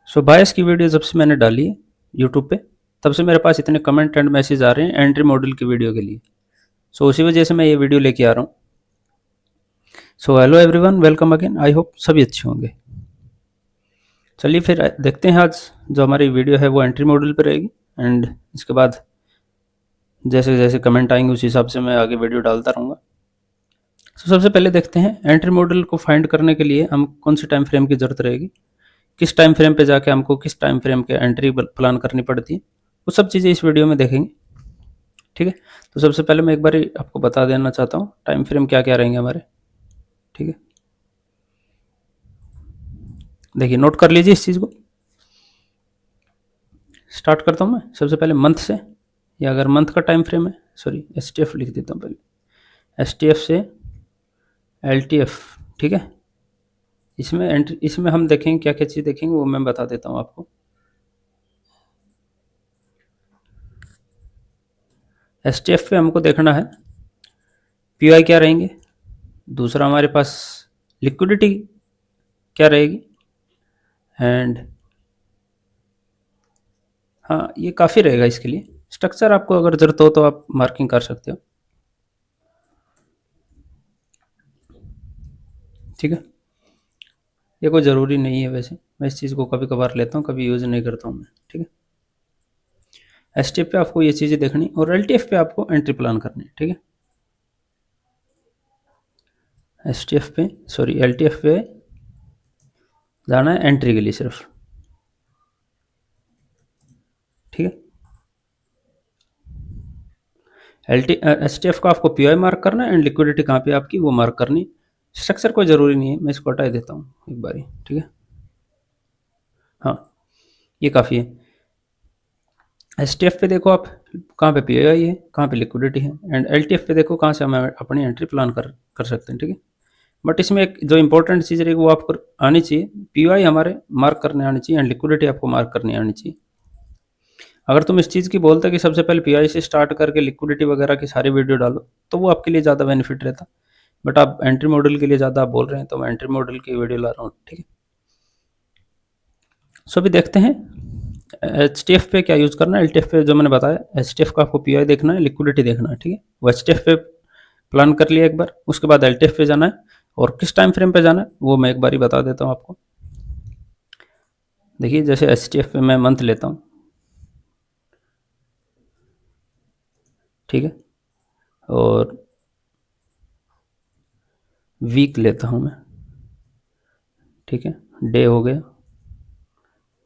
सो बायस की वीडियो जब से मैंने डाली है यूट्यूब पे, तब से मेरे पास इतने कमेंट एंड मैसेज आ रहे हैं एंट्री मॉडल की वीडियो के लिए। सो उसी वजह से मैं ये वीडियो लेके आ रहा हूँ। So hello everyone, welcome again. I hope सभी अच्छे होंगे। चलिए फिर देखते हैं, आज जो हमारी वीडियो है वो एंट्री मॉडल पर रहेगी एंड इसके बाद जैसे जैसे कमेंट आएंगे उस हिसाब से मैं आगे वीडियो डालता रहूँगा। तो सबसे पहले देखते हैं एंट्री मॉडल को फाइंड करने के लिए हम कौन से टाइम फ्रेम की ज़रूरत रहेगी, किस टाइम फ्रेम पे जाके हमको किस टाइम फ्रेम के एंट्री प्लान करनी पड़ती है, वो सब चीज़ें इस वीडियो में देखेंगे। ठीक है, तो सबसे पहले मैं एक बार आपको बता देना चाहता हूँ टाइम फ्रेम क्या क्या रहेंगे हमारे। ठीक है, देखिए नोट कर लीजिए इस चीज़ को। स्टार्ट करता हूँ मैं सबसे पहले मंथ से, या अगर मंथ का टाइम फ्रेम है, सॉरी STF लिख देता हूँ पहले। STF से LTF। ठीक है, इसमें हम देखेंगे क्या क्या चीज़ देखेंगे वो मैं बता देता हूँ आपको। STF पे हमको देखना है PI क्या रहेंगे, दूसरा हमारे पास लिक्विडिटी क्या रहेगी, एंड हाँ ये काफ़ी रहेगा इसके लिए। स्ट्रक्चर आपको अगर ज़रूरत हो तो आप मार्किंग कर सकते हो। ठीक है, ये कोई ज़रूरी नहीं है, वैसे मैं इस चीज़ को कभी कभार लेता हूँ, कभी यूज़ नहीं करता हूँ मैं। ठीक है, STF पे आपको ये चीज़ें देखनी और LTF पे आपको एंट्री प्लान करनी है। ठीक है, STF पे सॉरी LTF पे जाना है एंट्री के लिए सिर्फ। ठीक है, STF का आपको PI मार्क करना है एंड लिक्विडिटी कहाँ पे आपकी वो मार्क करनी। स्ट्रक्चर कोई ज़रूरी नहीं है, मैं इसको हटा देता हूँ एक बारी। ठीक है, हाँ ये काफ़ी है। STF पे देखो आप कहाँ पे PI है, कहाँ पे लिक्विडिटी है, एंड LTF पे देखो कहाँ से हम अपनी एंट्री प्लान कर सकते हैं। ठीक है, बट इसमें एक जो इंपॉर्टेंट चीज़ रहेगी वो आपको आनी चाहिए, PI हमारे मार्क करने आनी चाहिए एंड लिक्विडिटी आपको मार्क करनी आनी चाहिए। अगर तुम इस चीज़ की बोलते कि सबसे पहले PI से स्टार्ट करके लिक्विडिटी वगैरह की सारी वीडियो डालो तो वो आपके लिए ज़्यादा बेनिफिट रहता, बट आप एंट्री मॉडल के लिए ज़्यादा आप बोल रहे हैं तो मैं एंट्री मॉडल की वीडियो ला रहा हूँ। ठीक है, सो अभी देखते हैं HTF पे क्या यूज़ करना है। LTF पे जो मैंने बताया, HTF का आपको PI देखना है, लिक्विडिटी देखना है। ठीक है, वो HTF पे प्लान कर लिया एक बार, उसके बाद LTF पे जाना है और किस टाइम फ्रेम पे जाना है वो मैं एक बार ही बता देता हूँ आपको। देखिए जैसे STF पे मैं मंथ लेता हूँ। ठीक है, और वीक लेता हूँ मैं। ठीक है, डे हो गया।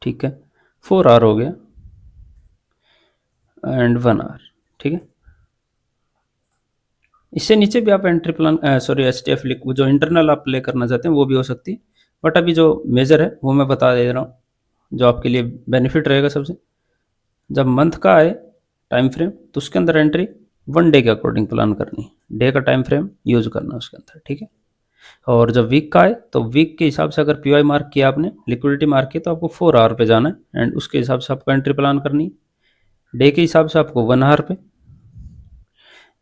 ठीक है, 4 आवर हो गया एंड 1 आवर। ठीक है, इससे नीचे भी आप एंट्री प्लान सॉरी STF लिख जो इंटरनल आप प्ले करना चाहते हैं वो भी हो सकती है, बट अभी जो मेजर है वो मैं बता दे रहा हूँ जो आपके लिए बेनिफिट रहेगा सबसे। जब मंथ का आए टाइम फ्रेम तो उसके अंदर एंट्री 1 डे के अकॉर्डिंग प्लान करनी, डे का टाइम फ्रेम यूज करना उसके अंदर। ठीक है, और जब वीक का आए तो वीक के हिसाब से अगर PI मार्क किया आपने, लिक्विडिटी मार्क की, तो आपको 4 आवर पे जाना है एंड उसके हिसाब से आपको एंट्री प्लान करनी। डे के हिसाब से आपको 1 आवर पे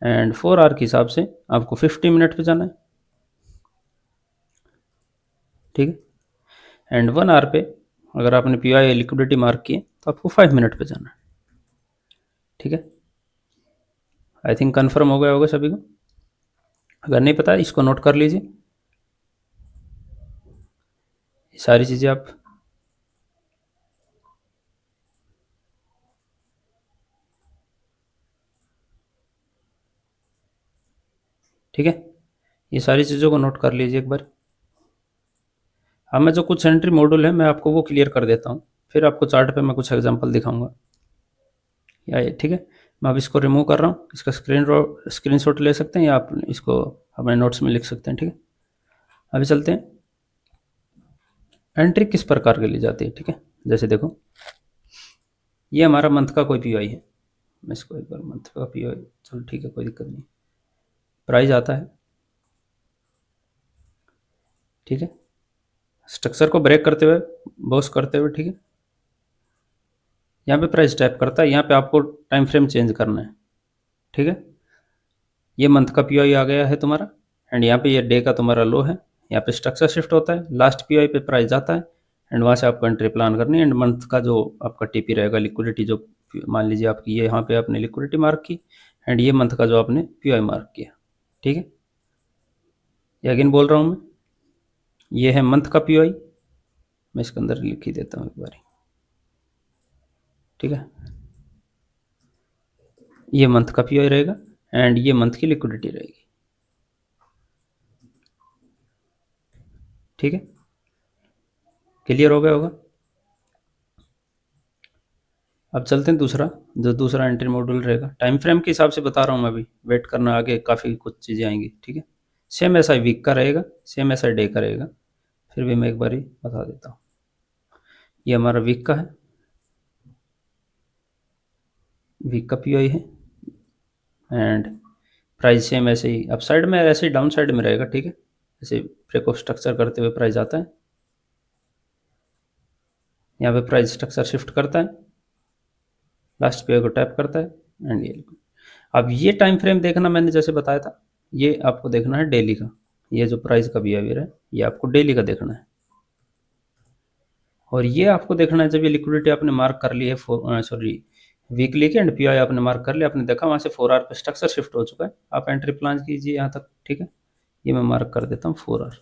एंड 4 आवर के हिसाब से आपको 50 मिनट पे जाना है। ठीक है, एंड 1 आवर पे अगर आपने PI या लिक्विडिटी मार्क की तो आपको 5 मिनट पे जाना है। ठीक है, आई थिंक कन्फर्म हो गया होगा सभी को। अगर नहीं पता इसको नोट कर लीजिए, ये सारी चीज़ें आप। ठीक है, ये सारी चीज़ों को नोट कर लीजिए एक बार। अब मैं जो कुछ एंट्री मॉड्यूल है मैं आपको वो क्लियर कर देता हूँ, फिर आपको चार्ट पे मैं कुछ एग्जांपल दिखाऊंगा। या ये ठीक है, मैं अब इसको रिमूव कर रहा हूँ, इसका स्क्रीनशॉट ले सकते हैं या आप इसको अपने नोट्स में लिख सकते हैं। ठीक है, अभी चलते हैं एंट्री किस प्रकार के ली जाती है। ठीक है, जैसे देखो ये हमारा मंथ का कोई PI है, मैं इसको एक बार मंथ का PI, चलो ठीक है कोई दिक्कत नहीं, प्राइस आता है। ठीक है, स्ट्रक्चर को ब्रेक करते हुए, बॉस करते हुए, ठीक है, यहाँ पे प्राइस टाइप करता है, यहाँ पे आपको टाइम फ्रेम चेंज करना है। ठीक है, ये मंथ का PI आ गया है तुम्हारा एंड यहाँ पे ये डे का तुम्हारा लो है, यहाँ पे स्ट्रक्चर शिफ्ट होता है, लास्ट PI पे प्राइस जाता है एंड वहाँ से आपको एंट्री प्लान करनी है। एंड मंथ का जो आपका टीपी रहेगा, लिक्विडिटी जो मान लीजिए आपकी ये यहाँ पे आपने लिक्विडिटी मार्क की एंड ये मंथ का जो आपने पीआई मार्क किया, ठीक है। ये अगेन बोल रहा हूँ मैं, ये है मंथ का पीआई, मैं इसके अंदर लिख ही देता हूँ एक बार, ठीक है। ये मंथ का पीआई रहेगा एंड ये मंथ की लिक्विडिटी रहेगी, ठीक है। क्लियर हो गया होगा। अब चलते हैं दूसरा, जो दूसरा एंट्री मॉड्यूल रहेगा। टाइम फ्रेम के हिसाब से बता रहा हूँ मैं, अभी वेट करना, आगे काफ़ी कुछ चीज़ें आएंगी, ठीक है। सेम ऐसा वीक का रहेगा, सेम ऐसा डे का रहेगा, फिर भी मैं एक बार ही बता देता हूँ। ये हमारा वीक का है, वीक का पीआई है एंड प्राइस सेम ऐसे ही अप साइड में, ऐसे ही डाउन साइड में रहेगा, ठीक है। ऐसे ब्रेक ऑफ स्ट्रक्चर करते हुए प्राइस आता है, यहाँ पे प्राइस स्ट्रक्चर शिफ्ट करता है, लास्ट पे को टैप करता है एंड ये। अब ये टाइम फ्रेम देखना, मैंने जैसे बताया था, ये आपको देखना है डेली का। ये जो प्राइस का बिहेवियर है ये आपको डेली का देखना है, और ये आपको देखना है जब ये लिक्विडिटी आपने मार्क कर ली है, वीकली के एंड पीआई आपने मार्क कर लिया, आपने देखा वहाँ से 4 आवर पे स्ट्रक्चर शिफ्ट हो चुका है, आप एंट्री प्लान कीजिए यहाँ तक, ठीक है। ये मैं मार्क कर देता हूँ 4 आवर।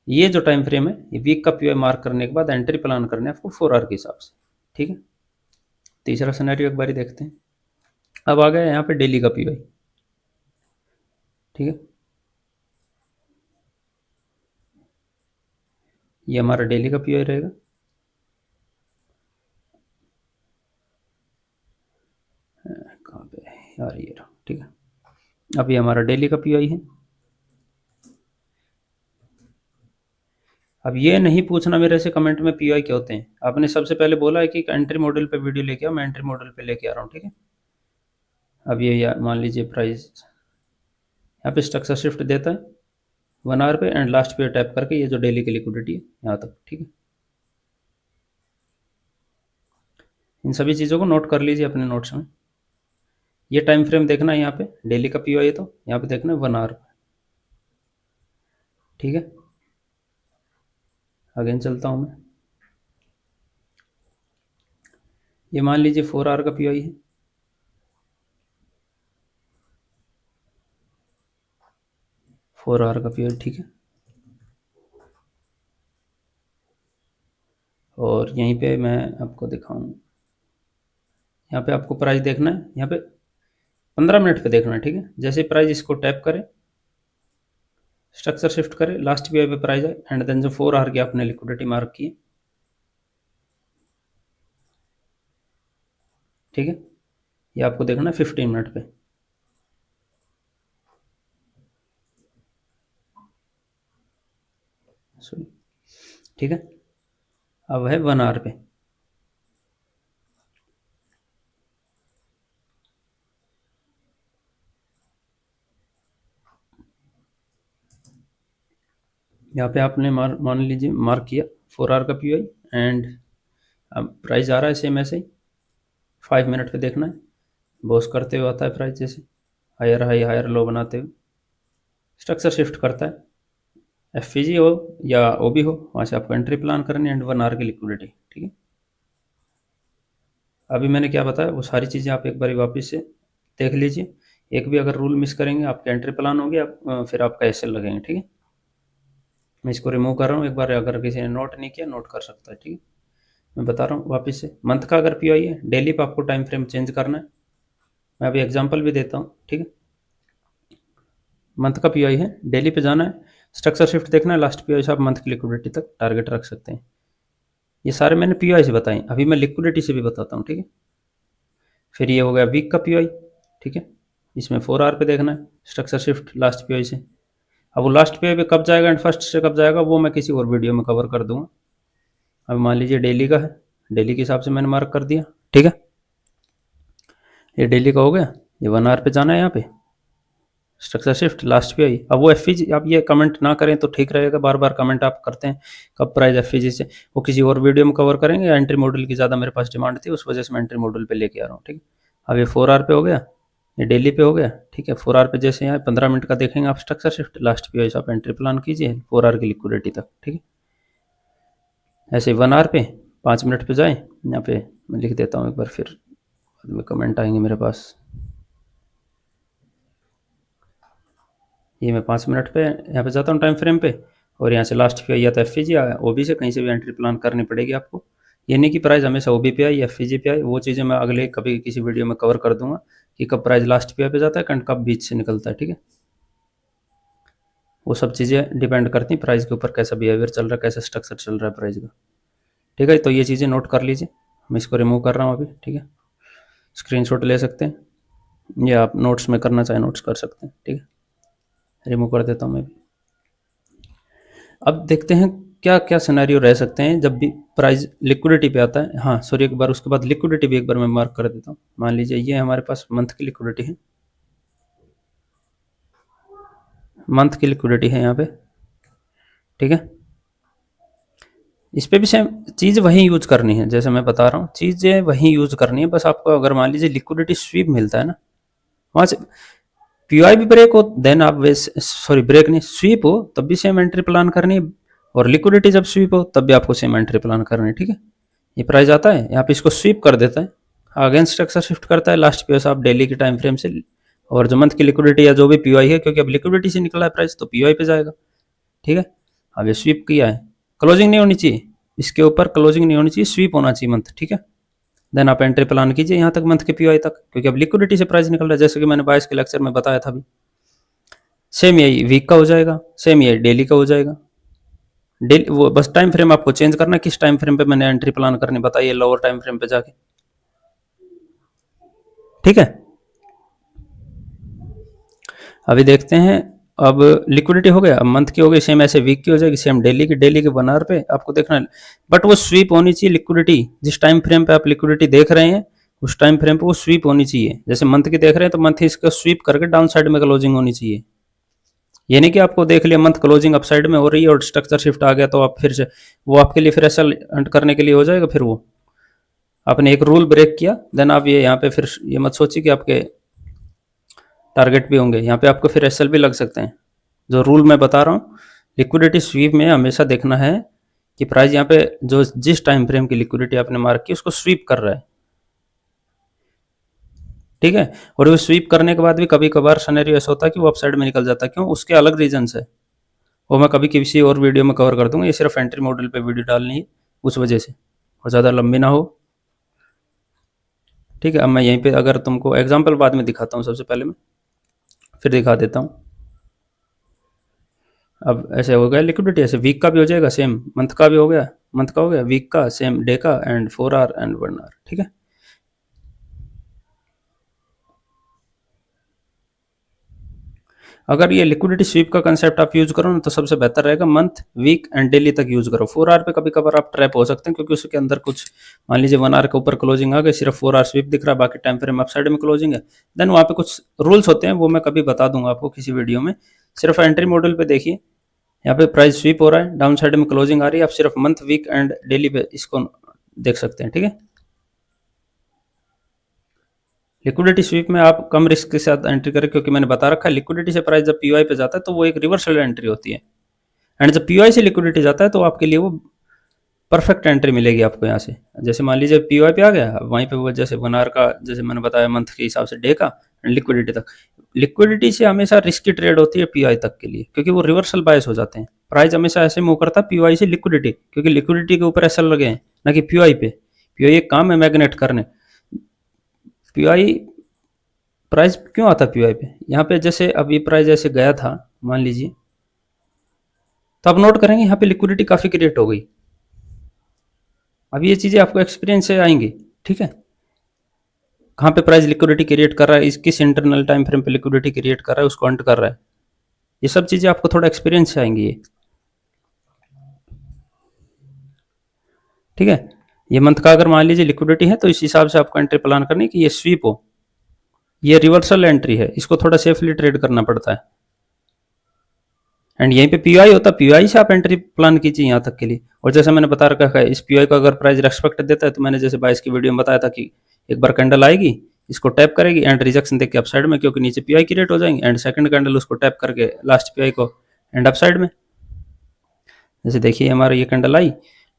ये जो टाइम फ्रेम है, ये वीक का पीआई मार्क करने के बाद एंट्री प्लान करने आपको 4 आवर के हिसाब से, ठीक है। तीसरा सिनेरियो एक बारी देखते हैं। अब आ गया यहाँ पे डेली का पीआई, ठीक है। ये हमारा डेली का पीआई रहेगा, कहाँ पे यार, ये रहा, ठीक है। अब ये हमारा डेली का पीआई है। अब ये नहीं पूछना मेरे से कमेंट में पीआई क्या होते हैं, आपने सबसे पहले बोला है कि एंट्री मॉडल पे वीडियो लेके आओ, मैं एंट्री मॉडल पे लेके आ रहा हूँ, ठीक है। अब ये मान लीजिए प्राइस यहाँ पे स्ट्रक्चर शिफ्ट देता है 1 आवर पे एंड लास्ट पे टैप करके ये जो डेली की लिक्विडिटी है यहाँ तक, ठीक है। इन सभी चीज़ों को नोट कर लीजिए अपने नोट्स में। ये टाइम फ्रेम देखना है यहाँ पे, डेली का पीआई है तो यहाँ पे देखना है 1 आवर, ठीक है। अगेन चलता हूँ मैं, ये मान लीजिए 4 आवर का पीआई है, फोर आवर का पीआई, ठीक है। और यहीं पे मैं आपको दिखाऊँ, यहाँ पे आपको प्राइस देखना है, यहाँ पे 15 मिनट पे देखना है, ठीक है। जैसे प्राइस इसको टैप करें, स्ट्रक्चर शिफ्ट करें, लास्ट पीआई पे प्राइस है एंड देन जो 4 आवर की आपने लिक्विडिटी मार्क की, ठीक है। ये आपको देखना है 15 मिनट पे, सॉरी, ठीक है। अब है 1 आवर पे, यहाँ पे आपने मान लीजिए मार्क किया 4 आवर का पीआई एंड अब प्राइस आ रहा है सेम ऐसे ही 5 मिनट पे देखना है, बॉस करते हुए आता है प्राइस, जैसे हायर हाई हायर लो बनाते हुए स्ट्रक्चर शिफ्ट करता है, एफपीजी हो या ओबी हो, वहाँ से आपको एंट्री प्लान करनी है एंड 1 आवर की लिक्विडिटी, ठीक है। अभी मैंने क्या बताया वो सारी चीज़ें आप एक बार वापस से देख लीजिए, एक भी अगर रूल मिस करेंगे आपके एंट्री प्लान होगी, आप फिर आपका एसएल लगेंगे, ठीक है। मैं इसको रिमूव कर रहा हूँ, एक बार अगर किसी ने नोट नहीं किया नोट कर सकता है, ठीक है। मैं बता रहा हूँ वापस से, मंथ का अगर पीआई है, डेली पे आपको टाइम फ्रेम चेंज करना है। मैं अभी एग्जांपल भी देता हूँ, ठीक है। मंथ का पीआई है, डेली पे जाना है, स्ट्रक्चर शिफ्ट देखना है, लास्ट पीआई से आप मंथ की लिक्विडिटी तक टारगेट रख सकते हैं। ये सारे मैंने पीआई से बताए, अभी मैं लिक्विडिटी से भी बताता हूँ, ठीक है। फिर ये हो गया वीक का पीआई, ठीक है। इसमें 4 आवर पे देखना है, स्ट्रक्चर शिफ्ट लास्ट पीआई से। अब वो लास्ट पीआई पे कब जाएगा एंड फर्स्ट से कब जाएगा वो मैं किसी और वीडियो में कवर कर दूंगा। अब मान लीजिए डेली का है, डेली के हिसाब से मैंने मार्क कर दिया, ठीक है। ये डेली का हो गया, ये 1 आवर पे जाना है, यहाँ पे स्ट्रक्चर शिफ्ट लास्ट पे आई। अब वो एफईजी आप ये कमेंट ना करें तो ठीक रहेगा, बार बार कमेंट आप करते हैं कब प्राइस एफईजी से, वो किसी और वीडियो में कवर करेंगे। एंट्री मॉडल की ज़्यादा मेरे पास डिमांड थी, उस वजह से मैं एंट्री मॉडल पे लेके आ रहा हूँ, ठीक है। अब ये 4 आवर पे हो गया, ये डेली पे हो गया, ठीक है। 4 आवर पे जैसे यहाँ 15 मिनट का देखेंगे आप स्ट्रक्चर शिफ्ट, लास्ट पे आप एंट्री प्लान कीजिए 4 आवर की लिक्विडिटी तक, ठीक है। ऐसे 1 आवर पे 5 मिनट पे जाएं, यहाँ पे मैं लिख देता हूँ एक बार, फिर बाद में कमेंट आएंगे मेरे पास। ये मैं 5 मिनट पे यहाँ पे जाता हूँ टाइम फ्रेम पे, और यहाँ से लास्ट पे या तो एफ या ओ बी से कहीं से भी एंट्री प्लान करनी पड़ेगी आपको। ये नहीं कि प्राइस हमेशा ओ बी पे आए या एफ पे आए, वो चीज़ें मैं अगले कभी किसी वीडियो में कवर कर दूंगा कि कब प्राइस लास्ट पे जाता है एंड कब बीच से निकलता है, ठीक है। वो सब चीज़ें डिपेंड करती हैं प्राइस के ऊपर, कैसा बिहेवियर चल रहा है, कैसा स्ट्रक्चर चल रहा है प्राइस का, ठीक है। तो ये चीज़ें नोट कर लीजिए, मैं इसको रिमूव कर रहा हूँ अभी, ठीक है। स्क्रीनशॉट ले सकते हैं या आप नोट्स में करना चाहें नोट्स कर सकते हैं, ठीक है। रिमूव कर देता हूँ मैं भी। अब देखते हैं क्या क्या सिनेरियो रह सकते हैं जब भी प्राइस लिक्विडिटी पे आता है। हाँ सॉरी, एक बार उसके बाद लिक्विडिटी भी एक बार मैं मार्क कर देता हूँ। मान लीजिए ये हमारे पास मंथ की लिक्विडिटी है, मंथ की लिक्विडिटी है यहाँ पे, ठीक है। इस पे भी सेम चीज़ वही यूज करनी है, जैसे मैं बता रहा हूँ चीज़ें वही यूज करनी है। बस आपको अगर मान लीजिए लिक्विडिटी स्वीप मिलता है ना, वहाँ से पीआई भी ब्रेक हो, देन आप सॉरी ब्रेक नहीं स्वीप हो तब भी सेम एंट्री प्लान करनी है, और लिक्विडिटी जब स्वीप हो तब भी आपको सेम एंट्री प्लान करनी है, ठीक है। ये प्राइस आता है यहाँ पे, इसको स्वीप कर देता है, अगेंस्ट स्ट्रक्चर शिफ्ट करता है लास्ट पे आप डेली के टाइम फ्रेम से, और जो मंथ की लिक्विडिटी या जो भी पीआई है, क्योंकि अब लिक्विडिटी से निकला है प्राइस तो पीआई पे जाएगा, ठीक है। अब ये स्वीप किया है, क्लोजिंग नहीं होनी चाहिए इसके ऊपर, क्लोजिंग नहीं होनी चाहिए, स्वीप होना चाहिए मंथ, ठीक है। देन आप एंट्री प्लान कीजिए यहाँ तक मंथ के पीआई तक, क्योंकि अब लिक्विडिटी से प्राइस निकल रहा है, जैसे कि मैंने 22 के लेक्चर में बताया था अभी। सेम यही वीक का हो जाएगा, सेम यही डेली का हो जाएगा। डेली वो बस टाइम फ्रेम आपको चेंज करना, किस टाइम फ्रेम पे मैंने एंट्री प्लान करनी बताइए, लोअर टाइम फ्रेम पे जाके, ठीक है। अभी देखते हैं, अब लिक्विडिटी हो गया, अब मंथ की हो गई, सेम ऐसे वीक की हो जाएगी, सेम डेली के 1 आवर पे आपको देखना है। बट वो स्वीप होनी चाहिए लिक्विडिटी, जिस टाइम फ्रेम पे आप लिक्विडिटी देख रहे हैं उस टाइम फ्रेम पे वो स्वीप होनी चाहिए। जैसे मंथ की देख रहे हैं तो मंथ इसका स्वीप करके डाउन साइड में क्लोजिंग होनी चाहिए। ये नहीं कि आपको देख लिया मंथ क्लोजिंग अप साइड में हो रही है और स्ट्रक्चर शिफ्ट आ गया तो आप फिर से वो आपके लिए फिर ऐसा करने के लिए हो जाएगा, फिर वो आपने एक रूल ब्रेक किया, देन आप ये यहाँ पे फिर ये मत सोचिए कि आपके टारगेट भी होंगे, यहाँ पे आपको फिर एसएल भी लग सकते हैं। जो रूल मैं बता रहा हूँ, लिक्विडिटी स्वीप में हमेशा देखना है कि प्राइस यहाँ पे जो जिस टाइम फ्रेम की लिक्विडिटी आपने मार्क की उसको स्वीप कर रहा है, ठीक है। और वो स्वीप करने के बाद भी कभी कभार सिनेरियो ऐसा होता है कि वो अपसाइड में निकल जाता है, क्यों, उसके अलग रीजन है, वो मैं कभी किसी और वीडियो में कवर कर दूंगा। ये सिर्फ एंट्री मॉडल पे वीडियो डालनी है उस वजह से, और ज़्यादा लंबी ना हो, ठीक है। अब मैं यहीं पे अगर तुमको एग्जांपल बाद में दिखाता हूँ, सबसे पहले मैं फिर दिखा देता हूँ। अब ऐसे हो गया लिक्विडिटी, ऐसे वीक का भी हो जाएगा, सेम मंथ का भी हो गया, मंथ का हो गया, वीक का, सेम डे का, एंड 4 आवर एंड 1 आवर, ठीक है। अगर ये लिक्विडिटी स्वीप का कंसेप्ट आप यूज करो ना तो सबसे बेहतर रहेगा मंथ, वीक एंड डेली तक यूज करो। 4 आवर पे कभी कभार आप ट्रैप हो सकते हैं, क्योंकि उसके अंदर कुछ मान लीजिए 1 आवर के ऊपर क्लोजिंग आ गई, सिर्फ 4 आवर स्वीप दिख रहा है, बाकी टाइम फ्रेम अप साइड में क्लोजिंग है, देन वहाँ पे कुछ रूल्स होते हैं, वो मैं कभी बता दूंगा आपको किसी वीडियो में। सिर्फ एंट्री मॉडल पे देखिए, यहाँ पे प्राइस स्वीप हो रहा है, डाउन साइड में क्लोजिंग आ रही है, आप सिर्फ मंथ, वीक एंड डेली पे इसको देख सकते हैं, ठीक है। लिक्विडिटी स्वीप में आप कम रिस्क के साथ एंट्री करें, क्योंकि मैंने बता रखा है लिक्विडिटी से प्राइस जब पीओआई पे जाता है तो वो एक रिवर्सल एंट्री होती है, एंड जब पीओआई से लिक्विडिटी जाता है तो आपके लिए वो परफेक्ट एंट्री मिलेगी आपको यहाँ से। जैसे मान लीजिए पीओआई पे आ गया, वहीं पे वो जैसे 1 आवर का, जैसे मैंने बताया मंथ के हिसाब से, डे का एंड लिक्विडिटी तक। लिक्विडिटी से हमेशा रिस्की ट्रेड होती है पीओआई तक के लिए, क्योंकि वो रिवर्सल बायस हो जाते हैं। प्राइस हमेशा ऐसे मूव करता है पीओआई से लिक्विडिटी, क्योंकि लिक्विडिटी के ऊपर एसएल लगे हैं, ना कि पीओआई पे। पीओआई एक काम है मैग्नेट करने, पीओआई प्राइस क्यों आता है पीओआई पे, यहाँ पे जैसे अब ये प्राइस ऐसे गया था मान लीजिए, तो आप नोट करेंगे यहाँ पे लिक्विडिटी काफ़ी क्रिएट हो गई। अब ये चीज़ें आपको एक्सपीरियंस से आएंगी, ठीक है। कहाँ पे प्राइस लिक्विडिटी क्रिएट कर रहा है, किस इंटरनल टाइम फ्रेम पे लिक्विडिटी क्रिएट कर रहा है, उसको अंट कर रहा है, ये सब चीज़ें आपको थोड़ा एक्सपीरियंस से आएंगी ये, ठीक है। ये मंथ का अगर मान लीजिए लिक्विडिटी है तो इस हिसाब से आपको एंट्री प्लान करनी है कि ये स्वीप हो, ये रिवर्सल एंट्री है, इसको थोड़ा सेफली ट्रेड करना पड़ता है। एंड यहीं पे पीआई होता है, पीआई से आप एंट्री प्लान कीजिए यहाँ तक के लिए। और जैसे मैंने बता रखा है, इस पीआई को अगर प्राइस रेस्पेक्ट देता है तो मैंने जैसे 22 की वीडियो में बताया था कि एक बार कैंडल आएगी, इसको टैप करेगी एंड रिजेक्शन देके अप साइड में, क्योंकि नीचे पीआई की रेट हो जाएंगे, एंड सेकंड कैंडल उसको टैप करके लास्ट पीआई को एंड अप साइड में। जैसे देखिए हमारा ये कैंडल आई,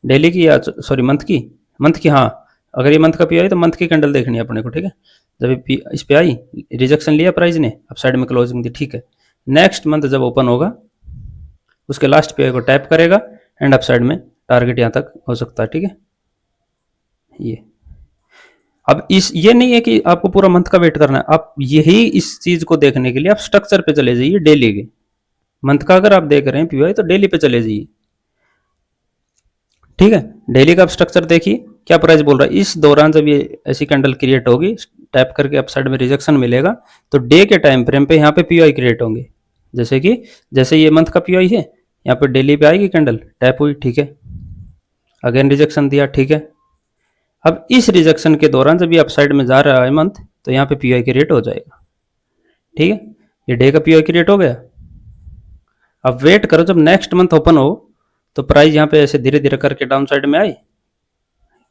डेली की या सॉरी मंथ की, हाँ। अगर ये मंथ का पी आई तो मंथ की कैंडल देखनी है अपने को, ठीक है। जब इस पे आई, रिजेक्शन लिया प्राइस ने, अब साइड में क्लोजिंग दी, ठीक है। नेक्स्ट मंथ जब ओपन होगा, उसके लास्ट पी आई को टैप करेगा एंड अप साइड में टारगेट यहाँ तक हो सकता है, ठीक है। ये अब इस ये नहीं है कि आपको पूरा मंथ का वेट करना है, आप यही इस चीज को देखने के लिए आप स्ट्रक्चर पे चले जाइए डेली के। मंथ का अगर आप देख रहे हैं पीवाई तो डेली पे चले जाइए, ठीक है। डेली का आप स्ट्रक्चर देखिए क्या प्राइस बोल रहा है। इस दौरान जब ये ऐसी कैंडल क्रिएट होगी, टैप करके अपसाइड में रिजेक्शन मिलेगा, तो डे के टाइम फ्रेम पे यहाँ पे पीवाई क्रिएट होंगे। जैसे ये मंथ का पीवाई है, यहाँ पे डेली पे आएगी कैंडल, टैप हुई, ठीक है, अगेन रिजेक्शन दिया, ठीक है। अब इस रिजेक्शन के दौरान जब ये अपसाइड में जा रहा है मंथ, तो यहाँ पे पीआई क्रिएट हो जाएगा, ठीक है। ये डे का पीआई क्रिएट हो गया। अब वेट करो जब नेक्स्ट मंथ ओपन हो, तो प्राइस यहाँ पे ऐसे धीरे धीरे करके डाउन साइड में आए,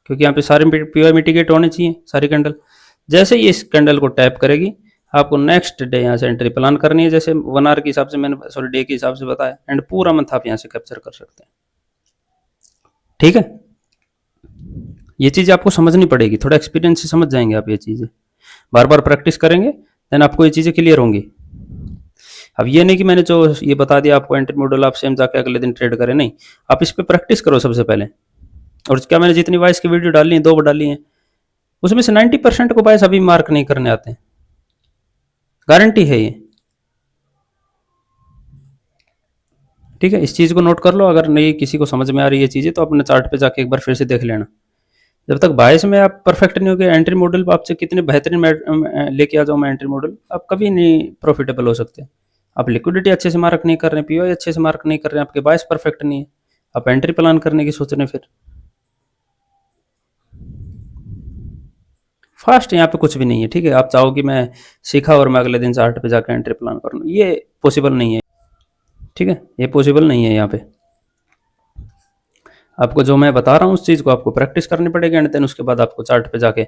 क्योंकि यहाँ पे सारे पीआई मिटिगेट होने चाहिए, सारी कैंडल। जैसे ही इस कैंडल को टैप करेगी, आपको नेक्स्ट डे यहाँ से एंट्री प्लान करनी है, जैसे 1 आवर के हिसाब से मैंने, सॉरी डे के हिसाब से बताया, एंड पूरा मंथ आप यहाँ से कैप्चर कर सकते हैं, ठीक है। ये चीज़ आपको समझनी पड़ेगी, थोड़ा एक्सपीरियंस से समझ जाएंगे आप ये चीज़ें, बार बार प्रैक्टिस करेंगे देन आपको ये चीज़ें क्लियर होंगी। अब ये नहीं कि मैंने जो ये बता दिया आपको एंट्री मॉडल आप सेम जाके अगले दिन ट्रेड करें, नहीं, आप इस पर प्रैक्टिस करो सबसे पहले। और क्या मैंने जितनी बाइस की वीडियो डाली है, 2 डाली हैं, उसमें से 90% को बाइस अभी मार्क नहीं करने आते हैं, गारंटी है ये, ठीक है। इस चीज़ को नोट कर लो, अगर नहीं किसी को समझ में आ रही है चीज़ें तो अपने चार्ट पे जाके एक बार फिर से देख लेना। जब तक बायस में आप परफेक्ट नहीं होगे, एंट्री मॉडल आपसे कितने बेहतरीन लेके आ जाऊँ मैं एंट्री मॉडल, आप कभी नहीं प्रॉफिटेबल हो सकते। आप लिक्विडिटी अच्छे से मार्क नहीं कर रहे हैं, पीओ अच्छे से मार्क नहीं कर रहे हैं, आपके बायस परफेक्ट नहीं है, आप एंट्री प्लान करने की सोच रहे हैं, फिर फास्ट यहाँ पे कुछ भी नहीं है, ठीक है। आप चाहो कि मैं सीखा और मैं अगले दिन चार्ट पे जाकर एंट्री प्लान कर लूँ, ये पॉसिबल नहीं है, ठीक है, ये पॉसिबल नहीं है। यहाँ पे आपको जो मैं बता रहा हूँ उस चीज़ को आपको प्रैक्टिस करनी पड़ेगी, एंड देन उसके बाद आपको चार्ट पे जाके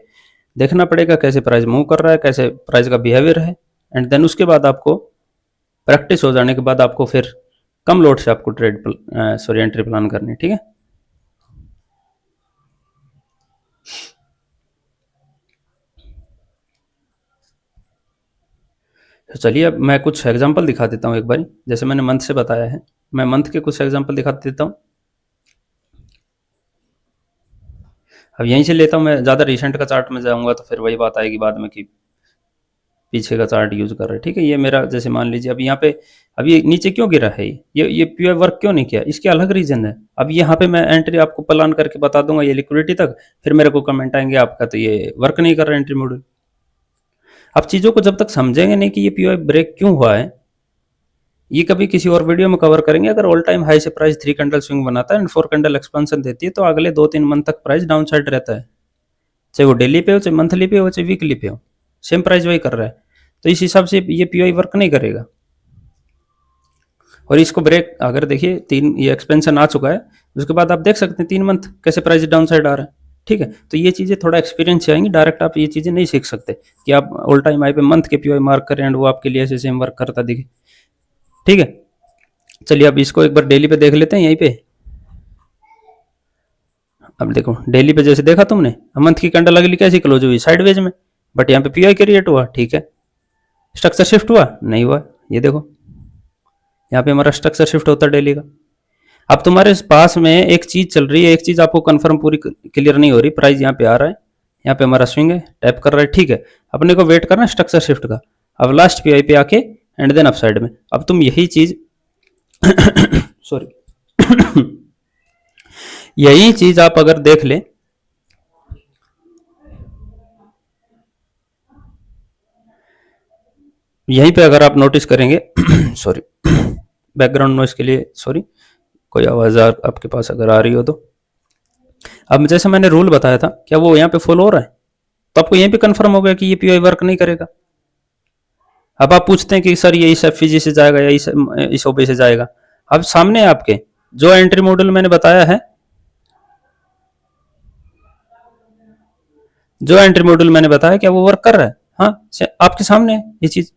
देखना पड़ेगा कैसे प्राइस मूव कर रहा है, कैसे प्राइस का बिहेवियर है, एंड देन उसके बाद आपको प्रैक्टिस हो जाने के बाद आपको फिर कम लोड से आपको एंट्री प्लान करनी है, ठीक है। तो चलिए अब मैं कुछ एग्जांपल दिखा देता हूँ एक बार, जैसे मैंने मंथ से बताया है, मैं मंथ के कुछ एग्जांपल दिखा देता हूँ। अब यहीं से लेता हूँ मैं, ज़्यादा रिसेंट का चार्ट में जाऊँगा तो फिर वही बात आएगी बाद में कि पीछे का चार्ट यूज़ कर रहे हैं, ठीक है। ये मेरा जैसे मान लीजिए अब यहाँ पे, अब ये नीचे क्यों गिरा है, ये प्योर वर्क क्यों नहीं किया, इसके अलग रीज़न है। अब यहाँ पे मैं एंट्री आपको प्लान करके बता दूंगा ये लिक्विडिटी तक, फिर मेरे को कमेंट आएंगे आपका तो ये वर्क नहीं कर रहा एंट्री मॉडल। आप चीज़ों को जब तक समझेंगे नहीं कि ये पीओ ब्रेक क्यों हुआ है, ये कभी किसी और वीडियो में कवर करेंगे। अगर ऑल टाइम हाई से प्राइस 3 कैंडल स्विंग बनाता है एंड 4 कैंडल एक्सपेंशन देती है, तो अगले 2-3 मंथ तक प्राइस डाउन साइड रहता है, चाहे वो डेली पे हो, चाहे मंथली पे हो, चाहे वीकली पे हो, सेम प्राइस वही कर रहा है। तो इस हिसाब से ये पीओ वर्क नहीं करेगा। और इसको ब्रेक अगर देखिए 3 ये एक्सपेंशन आ चुका है, उसके बाद आप देख सकते हैं 3 मंथ कैसे प्राइस डाउन साइड आ रहा है, ठीक है। तो ये चीज़ें थोड़ा एक्सपीरियंस से आएंगी, डायरेक्ट आप ये चीज़ें नहीं सीख सकते कि आप ऑल टाइम हाई पे मंथ के पीओ मार्क करें एंड वो आपके लिए ऐसे सेम वर्क करता दिखे, ठीक है। चलिए अब इसको एक बार डेली पे देख लेते हैं यहीं पे। अब देखो डेली पे जैसे देखा तुमने, मंथ की कैंडल अगली कैसी क्लोज हुई, साइडवेज में, बट यहाँ पे पीआई क्रिएट हुआ, ठीक है। स्ट्रक्चर शिफ्ट हुआ नहीं हुआ, ये देखो यहाँ पे हमारा स्ट्रक्चर शिफ्ट होता है डेली का। अब तुम्हारे पास में एक चीज चल रही है, एक चीज आपको कंफर्म पूरी क्लियर नहीं हो रही, प्राइस यहाँ पे आ रहा है, यहाँ पे हमारा स्विंग है, टैप कर रहा है, ठीक है। अपने को वेट करना है स्ट्रक्चर शिफ्ट का। अब लास्ट पीआई पे आके एंड देन अप साइड में, अब तुम यही चीज सॉरी यही चीज आप अगर देख ले, यहीं पे अगर आप नोटिस करेंगे सॉरी बैकग्राउंड नॉइस के लिए सॉरी, कोई आवाज आपके पास अगर आ रही हो तो। अब जैसे मैंने रूल बताया था, क्या वो यहाँ पे फॉलो हो रहा है, तो आपको यहीं पे कंफर्म हो गया कि ये पीओ वर्क नहीं करेगा। अब आप पूछते हैं कि सर ये इस एफजी से जाएगा या इस ओबी से जाएगा, अब सामने आपके जो एंट्री मॉडल मैंने बताया है, जो एंट्री मॉडल मैंने बताया क्या वो वर्क कर रहा है, हाँ आपके सामने है ये चीज।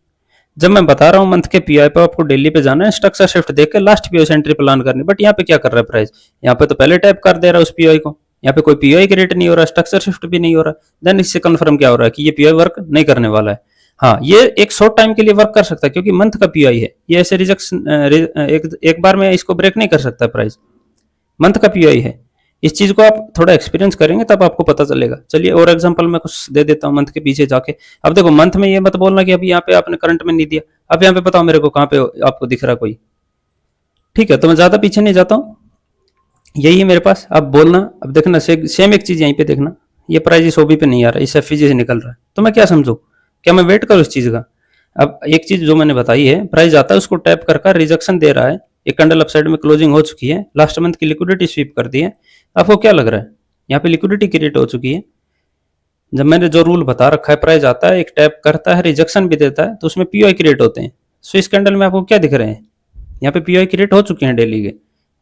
जब मैं बता रहा हूँ मंथ के पीआई पे आपको डेली पे जाना है, स्ट्रक्चर शिफ्ट देख के लास्ट पीओ से एंट्री प्लान करनी, बट यहाँ पे क्या कर रहा है प्राइस, यहाँ पे तो पहले टैप कर दे रहा है उस पीओई को, यहाँ पे कोई पीओई क्रिएट नहीं हो रहा, स्ट्रक्चर शिफ्ट भी नहीं हो रहा, देन इससे कंफर्म क्या हो रहा है कि ये पीओई वर्क नहीं करने वाला है। हाँ, ये एक शॉर्ट टाइम के लिए वर्क कर सकता है क्योंकि मंथ का पीओई है, ये ऐसे रिजेक्शन एक बार में इसको ब्रेक नहीं कर सकता प्राइस, मंथ का पीओई है। इस चीज को आप थोड़ा एक्सपीरियंस करेंगे तब आपको पता चलेगा। चलिए और एग्जांपल मैं कुछ दे देता हूँ मंथ के पीछे जाके। अब देखो मंथ में ये मत बोलना कि अभी यहाँ पे आपने करंट में नहीं दिया, अब यहाँ पे बताओ मेरे को कहाँ पे आपको दिख रहा कोई, ठीक है, तो मैं ज्यादा पीछे नहीं जाता हूँ, यही है मेरे पास। अब बोलना, अब देखना सेम एक चीज यहीं पे देखना, ये प्राइस इस ओबी पे नहीं आ रहा, इस एफईजी से निकल रहा है, तो मैं क्या समझू, क्या मैं वेट करूँ इस चीज का। अब एक चीज जो मैंने बताई है, प्राइस आता है उसको टैप कर रिजेक्शन दे रहा है, एक कैंडल अपसाइड में क्लोजिंग हो चुकी है, लास्ट मंथ की लिक्विडिटी स्वीप कर दी है, आपको क्या लग रहा है यहाँ पे लिक्विडिटी क्रिएट हो चुकी है। जब मैंने जो रूल बता रखा है, प्राइस आता है एक टैप करता है रिजेक्शन भी देता है तो उसमें पीओई क्रिएट होते हैं। सो इस कैंडल में आपको क्या दिख रहे हैं, यहाँ पे पीओई क्रिएट हो चुके हैं डेली के,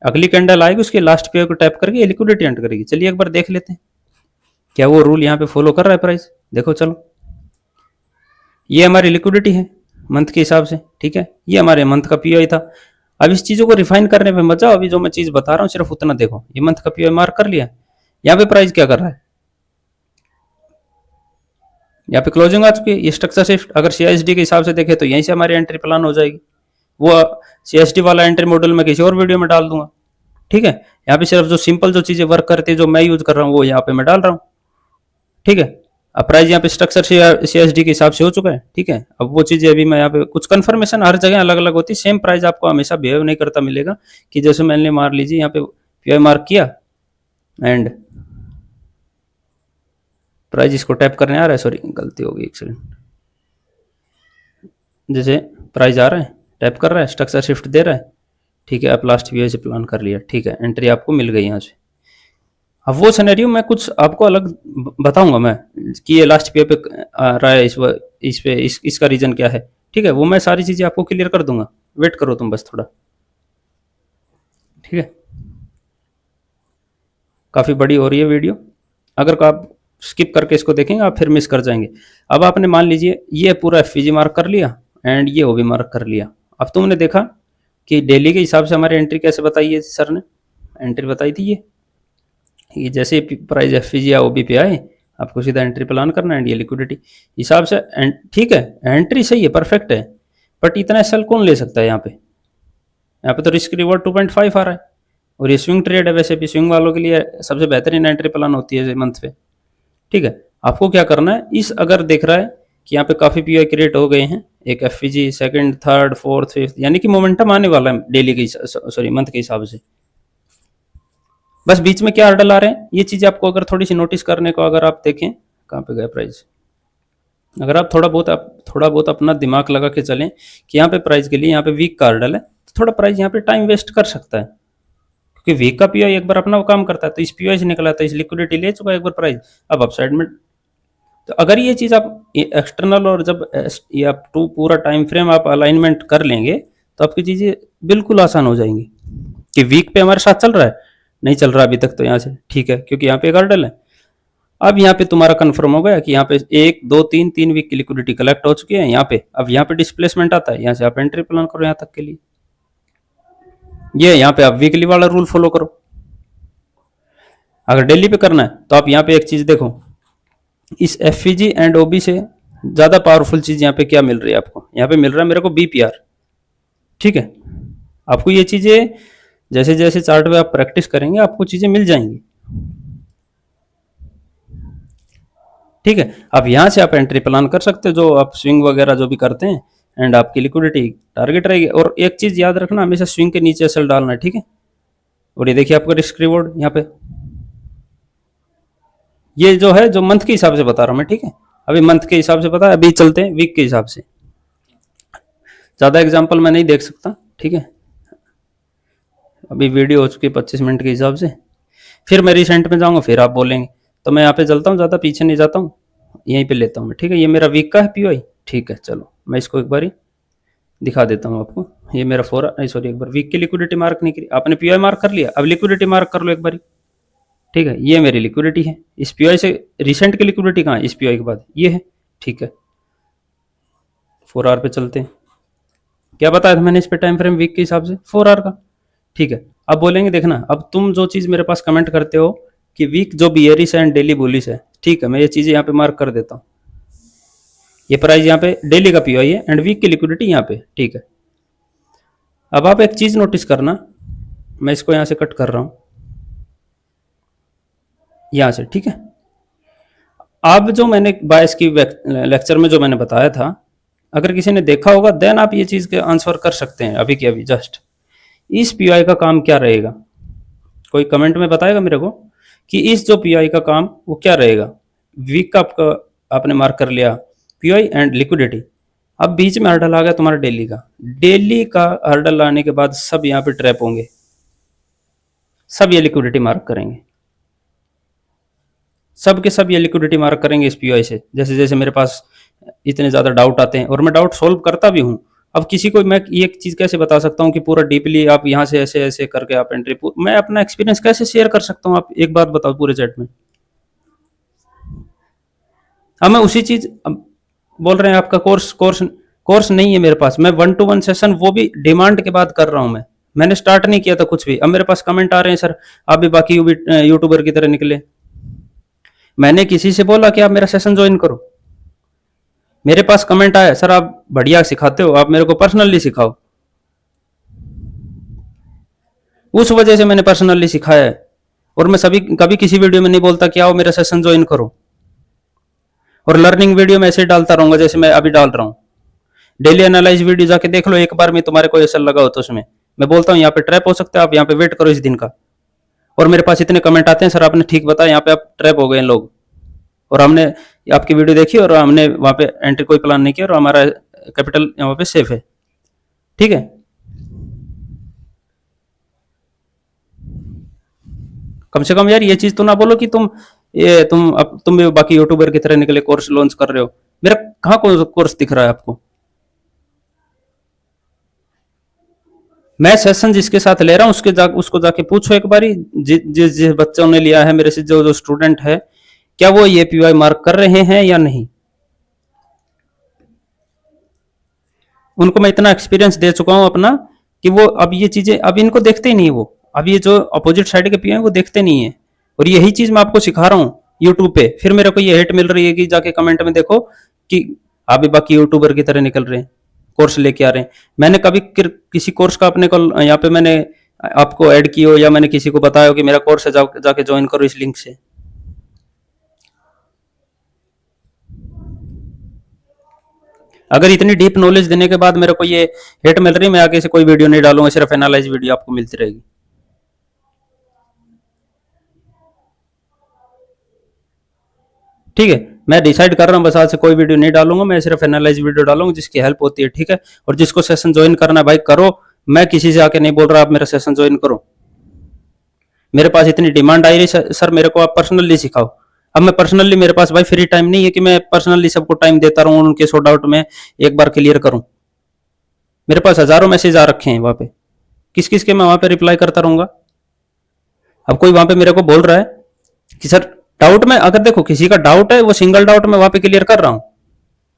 अगली कैंडल आएगी उसके लास्ट पीओई को टैप करके ये लिक्विडिटी एंटर करेगी। चलिए एक बार देख लेते हैं क्या वो रूल यहाँ पे फॉलो कर रहा है प्राइस। देखो चलो, ये हमारी लिक्विडिटी है मंथ के हिसाब से, ठीक है, ये हमारे मंथ का पीओई था। अब इस चीजों को रिफाइन करने में मजा, अभी जो मैं चीज बता रहा हूँ सिर्फ उतना देखो, ये मंथ का पीओई मार्क कर लिया, यहाँ पे प्राइस क्या कर रहा है, यहाँ पे क्लोजिंग आ चुकी है, ये स्ट्रक्चर शिफ्ट अगर सीएसडी के हिसाब से देखे तो यहीं से हमारी एंट्री प्लान हो जाएगी। वो सीएसडी वाला एंट्री मॉडल में किसी और वीडियो में डाल दूंगा, ठीक है। यहाँ पे सिर्फ जो सिंपल जो चीजें वर्क करती है जो मैं यूज कर रहा हूँ वो यहाँ पे मैं डाल रहा हूँ, ठीक है। अब प्राइस यहाँ पे स्ट्रक्चर सीएसडी के हिसाब से हो चुका है, ठीक है। अब वो चीजें अभी मैं यहाँ पे कुछ कंफर्मेशन हर जगह अलग अलग होती है, सेम प्राइस आपको हमेशा बिहेव नहीं करता मिलेगा कि जैसे मैंने मान लीजिए यहाँ पे पीआई मार्क किया एंड प्राइस इसको टैप करने आ रहा है, सॉरी गलती हो गई एक सेकंड, जैसे प्राइस आ रहा है टैप कर रहा है स्ट्रक्चर शिफ्ट दे रहा है, ठीक है। आप लास्ट पीओ से प्लान कर लिया, ठीक है, एंट्री आपको मिल गई यहाँ से। अब वो सिनेरियो मैं कुछ आपको अलग बताऊंगा मैं कि ये लास्ट पीओ पे आ रहा है, इस पे इसका रीजन क्या है, ठीक है, वो मैं सारी चीजें आपको क्लियर कर दूंगा, वेट करो तुम बस थोड़ा, ठीक है। काफी बड़ी हो रही है वीडियो, अगर आप स्किप करके इसको देखेंगे आप फिर मिस कर जाएंगे। अब आपने मान लीजिए ये पूरा एफईजी मार्क कर लिया एंड ये ओबी मार्क कर लिया। अब तुमने देखा कि डेली के हिसाब से हमारी एंट्री कैसे बताई है, सर ने एंट्री बताई थी ये जैसे प्राइस एफईजी या ओबी पे आए आपको सीधा एंट्री प्लान करना है, ये लिक्विडिटी हिसाब से, ठीक है, एंट्री सही है, परफेक्ट है, बट इतना सेल कौन ले सकता है यहाँ पे तो रिस्क रिवॉर्ड 2.5 आ रहा है, और ये स्विंग ट्रेड है, वैसे भी स्विंग वालों के लिए सबसे बेहतरीन एंट्री प्लान होती है मंथ पे, ठीक है। आपको क्या करना है, इस अगर देख रहा है कि यहाँ पे काफी पीओई क्रिएट हो गए हैं, एक FEG second third fourth fifth, यानी कि मोमेंटम आने वाला है डेली के सॉरी मंथ के हिसाब से। बस बीच में क्या हर्डल आ रहे हैं, ये चीज आपको अगर थोड़ी सी नोटिस करने को, अगर आप देखें कहाँ पे गए प्राइस, अगर आप थोड़ा बहुत अपना दिमाग लगा के चलें कि यहाँ पे प्राइस के लिए यहाँ पे वीक का हर्डल है, तो थोड़ा प्राइस यहाँ पे टाइम वेस्ट कर सकता है, क्योंकि वीक का पीओई एक बार अपना वो काम करता है, तो इस पीओई से निकला था, इस लिक्विडिटी ले चुका है एक बार प्राइस, अब अपसाइड में। तो अगर ये चीज आप एक्सटर्नल और जब ये आप पूरा टाइम फ्रेम आप अलाइनमेंट कर लेंगे तो आपकी चीजें बिल्कुल आसान हो जाएंगी कि वीक पे हमारे साथ चल रहा है, नहीं चल रहा अभी तक तो यहाँ से, ठीक है, क्योंकि यहाँ पे एक हर्डल है। अब यहाँ पे तुम्हारा कंफर्म हो गया कि यहाँ पे 1 2 3 वीक की लिक्विडिटी कलेक्ट हो चुकी है यहाँ पे, अब यहाँ पे डिस्प्लेसमेंट आता है, यहाँ से आप एंट्री प्लान करो यहाँ तक के लिए, ये यहाँ पे आप वीकली वाला रूल फॉलो करो। अगर डेली पे करना है तो आप यहाँ पे एक चीज देखो, इस एफईजी एंड ओबी से ज्यादा पावरफुल चीज यहाँ पे क्या मिल रही है आपको, यहाँ पे मिल रहा है मेरे को बीपीआर, ठीक है। आपको ये चीजें जैसे जैसे चार्ट पे आप प्रैक्टिस करेंगे आपको चीजें मिल जाएंगी, ठीक है। अब यहाँ से आप एंट्री प्लान कर सकते हो जो आप स्विंग वगैरह जो भी करते हैं, एंड आपकी लिक्विडिटी टारगेट रहेगी। और एक चीज याद रखना, हमेशा स्विंग के नीचे एसएल डालना है, ठीक है। और ये देखिए आपका रिस्क रिवॉर्ड यहाँ पे, ये जो है जो मंथ के हिसाब से बता रहा हूँ मैं, ठीक है, अभी मंथ के हिसाब से पता है, अभी चलते हैं वीक के हिसाब से, ज्यादा एग्जाम्पल मैं नहीं देख सकता, ठीक है, अभी वीडियो हो चुकी है 25 मिनट के हिसाब से, फिर मैं रिसेंट में जाऊंगा फिर आप बोलेंगे, तो मैं यहाँ पे चलता हूँ, ज्यादा पीछे नहीं जाता हूँ, यहीं पे लेता हूँ मैं, ठीक है। ये मेरा वीक का है पीओई, ठीक है, चलो मैं इसको एक बार दिखा देता हूँ आपको, ये मेरा सॉरी एक बार वीक की लिक्विडिटी मार्क नहीं करी आपने, पीओई मार्क कर लिया, अब लिक्विडिटी मार्क कर लो एक बार, ठीक है, ये मेरी लिक्विडिटी है, इस पीओई से रिसेंट की लिक्विडिटी कहाँ है, इस पीओई के बाद ये है, ठीक है। 4 आवर पे चलते हैं, क्या बताया था मैंने इस पे टाइम फ्रेम वीक के हिसाब से 4 आवर का। ठीक है, अब बोलेंगे देखना, अब तुम जो चीज़ मेरे पास कमेंट करते हो कि वीक जो बियरिश है एंड डेली बुलिश है, ठीक है, मैं ये चीज़ें यहाँ पे मार्क कर देता हूँ। ये प्राइस यहाँ पे डेली का पीओआई है एंड वीक की लिक्विडिटी यहाँ पे, ठीक है। अब आप एक चीज़ नोटिस करना, मैं इसको यहाँ से कट कर रहा हूँ, यहाँ से, ठीक है। अब जो मैंने बायस की लेक्चर में जो मैंने बताया था, अगर किसी ने देखा होगा देन आप ये चीज़ के आंसर कर सकते हैं अभी के अभी जस्ट। इस पीआई का काम क्या रहेगा, कोई कमेंट में बताएगा मेरे को कि इस जो पीआई का काम वो क्या रहेगा। वीक का आपका आपने मार्क कर लिया पीआई एंड लिक्विडिटी। अब बीच में हर्डल आ गया तुम्हारा डेली का। डेली का हर्डल आने के बाद सब यहाँ पे ट्रैप होंगे, सब ये लिक्विडिटी मार्क करेंगे, सब के सब ये लिक्विडिटी मार्क करेंगे इस पीआई से। जैसे जैसे मेरे पास इतने ज़्यादा डाउट आते हैं और मैं डाउट सोल्व करता भी हूँ। अब किसी को मैं ये चीज़ कैसे बता सकता हूँ कि पूरा डीपली आप यहाँ से ऐसे ऐसे करके आप एंट्री, मैं अपना एक्सपीरियंस कैसे शेयर कर सकता हूँ, आप एक बात बताओ पूरे चैट में। अब मैं उसी चीज़ बोल रहे हैं, आपका कोर्स कोर्स कोर्स नहीं है मेरे पास, मैं 1-to-1 सेशन वो भी डिमांड के बाद कर रहा हूँ। मैंने स्टार्ट नहीं किया था कुछ भी। अब मेरे पास कमेंट आ रहे हैं सर आप भी बाकी यूट्यूबर की तरह निकले। मैंने किसी से बोला कि आप मेरा सेशन ज्वाइन करो? मेरे पास कमेंट आया सर आप बढ़िया सिखाते हो, आप मेरे को पर्सनली सिखाओ। उस वजह से मैंने पर्सनली सिखाया है। और मैं सभी कभी किसी वीडियो में नहीं बोलता कि आओ मेरा सेशन ज्वाइन करो। और लर्निंग वीडियो में ऐसे ही डालता रहूंगा जैसे मैं अभी डाल रहा हूँ। डेली एनालाइज वीडियो जाके देख लो एक बार में, तुम्हारे कोई असर लगा हो तो उसमें मैं बोलता हूँ यहाँ पे ट्रैप हो सकता है, आप यहाँ पे वेट करो इस दिन का। और मेरे पास इतने कमेंट आते हैं सर आपने ठीक बताया, यहाँ पे आप ट्रैप हो गए लोग, और हमने आपकी वीडियो देखी और हमने वहाँ पे एंट्री कोई प्लान नहीं किया और हमारा कैपिटल यहाँ पे सेफ है। ठीक है, कम से कम यार ये चीज तो ना बोलो कि तुम भी बाकी यूट्यूबर की तरह निकले कोर्स लॉन्च कर रहे हो। मेरा कहाँ कोर्स दिख रहा है आपको? मैं सेशन जिसके साथ ले रहा हूँ उसको जाके पूछो एक बारी, जिस बच्चों ने लिया है मेरे से, जो जो स्टूडेंट है, क्या वो ये पीवाई मार्क कर रहे हैं या नहीं। उनको मैं इतना एक्सपीरियंस दे चुका हूं अपना कि वो अब ये चीजें अब इनको देखते ही नहीं। वो अब ये जो अपोजिट साइड के पीआई वो देखते नहीं है। और यही चीज मैं आपको सिखा रहा हूँ यूट्यूब पे, फिर मेरे को ये हेट मिल रही है कि जाके कमेंट में देखो कि आप भी बाकी यूट्यूबर की तरह निकल रहे हैं, कोर्स लेके आ रहे हैं। मैंने कभी किसी कोर्स का अपने को यहाँ पे मैंने आपको ऐड की हो या मैंने किसी को बताया हो कि मेरा कोर्स है जाके ज्वाइन करो इस लिंक से? अगर इतनी डीप नॉलेज देने के बाद मेरे को ये हेट मिल रही है, मैं आगे से कोई वीडियो नहीं डालूंगा, सिर्फ एनालाइज वीडियो आपको मिलती रहेगी। ठीक है, मैं डिसाइड कर रहा हूँ बस आज से कोई वीडियो नहीं डालूंगा, मैं सिर्फ एनालाइज वीडियो डालूंगा जिसकी हेल्प होती है। ठीक है, और जिसको सेशन ज्वाइन करना है भाई करो, मैं किसी से आके नहीं बोल रहा आप मेरा सेशन ज्वाइन करो। मेरे पास इतनी डिमांड आई रही सर मेरे को आप पर्सनली सिखाओ। अब मैं पर्सनली, मेरे पास भाई फ्री टाइम नहीं है कि मैं पर्सनली सबको टाइम देता रहूँ उनके सॉर्ट आउट में एक बार क्लियर करूँ। मेरे पास हजारों मैसेज आ रखे हैं वहां पे, किस किस के मैं वहां पे रिप्लाई करता रहूंगा। अब कोई वहां पे मेरे को बोल रहा है कि सर डाउट में, अगर देखो किसी का डाउट है वो सिंगल डाउट में वहां पे क्लियर कर रहा हूं,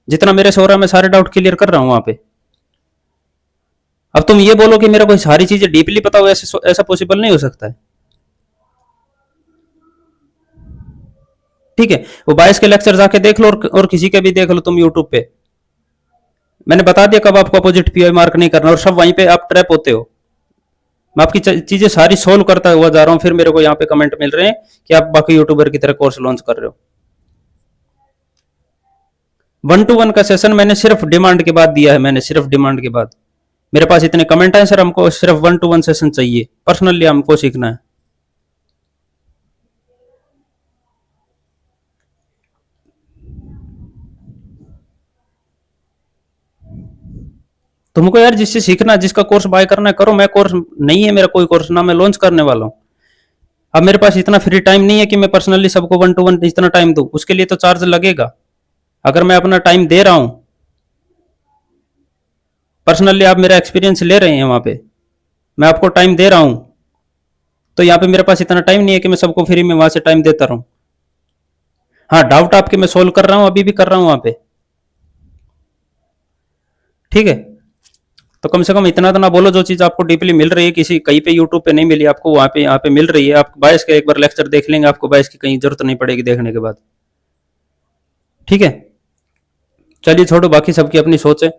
जितना मेरे से हो रहा है मैं सारे डाउट क्लियर कर रहा हूं वहां पे। अब तुम ये बोलो कि मेरा कोई सारी चीजें डीपली पता हो, ऐसा पॉसिबल नहीं हो सकता है। ठीक है, वो बायस के लेक्चर जाके देख लो और किसी के भी देख लो तुम यूट्यूब पे, मैंने बता दिया कब आपको अपोजिट पीआई मार्क नहीं करना, और सब वहीं पे आप ट्रैप होते हो। मैं आपकी चीजें सारी सोल्व करता हुआ जा रहा हूं, फिर मेरे को यहाँ पे कमेंट मिल रहे हैं कि आप बाकी यूट्यूबर की तरह कोर्स लॉन्च कर रहे हो। 1-to-1 का सेशन मैंने सिर्फ डिमांड के बाद दिया है, मैंने सिर्फ डिमांड के बाद। मेरे पास इतने कमेंट आए सर हमको सिर्फ 1-to-1 सेशन चाहिए, पर्सनली हमको सीखना है। तुमको यार जिससे सीखना, जिसका कोर्स बाय करना है करो, मैं कोर्स नहीं है मेरा कोई कोर्स ना मैं लॉन्च करने वाला हूँ। अब मेरे पास इतना फ्री टाइम नहीं है कि मैं पर्सनली सबको 1-to-1 इतना टाइम दूं, उसके लिए तो चार्ज लगेगा। अगर मैं अपना टाइम दे रहा हूं, पर्सनली आप मेरा एक्सपीरियंस ले रहे हैं वहां पे, मैं आपको टाइम दे रहा हूं, तो यहाँ पे मेरे पास इतना टाइम नहीं है कि मैं सबको फ्री में वहां से टाइम देता रहूं। हाँ, डाउट आपके मैं सोल्व कर रहा हूं, अभी भी कर रहा हूं वहां पे। ठीक है, तो कम से कम इतना तो ना बोलो, जो चीज़ आपको डीपली मिल रही है, किसी कहीं पे यूट्यूब पे नहीं मिली आपको, वहाँ पे यहाँ पे मिल रही है, आप बायस का एक बार लेक्चर देख लेंगे, आपको बायस की कहीं जरूरत नहीं पड़ेगी देखने के बाद। ठीक है, चलिए छोड़ो, बाकी सबकी अपनी सोच है।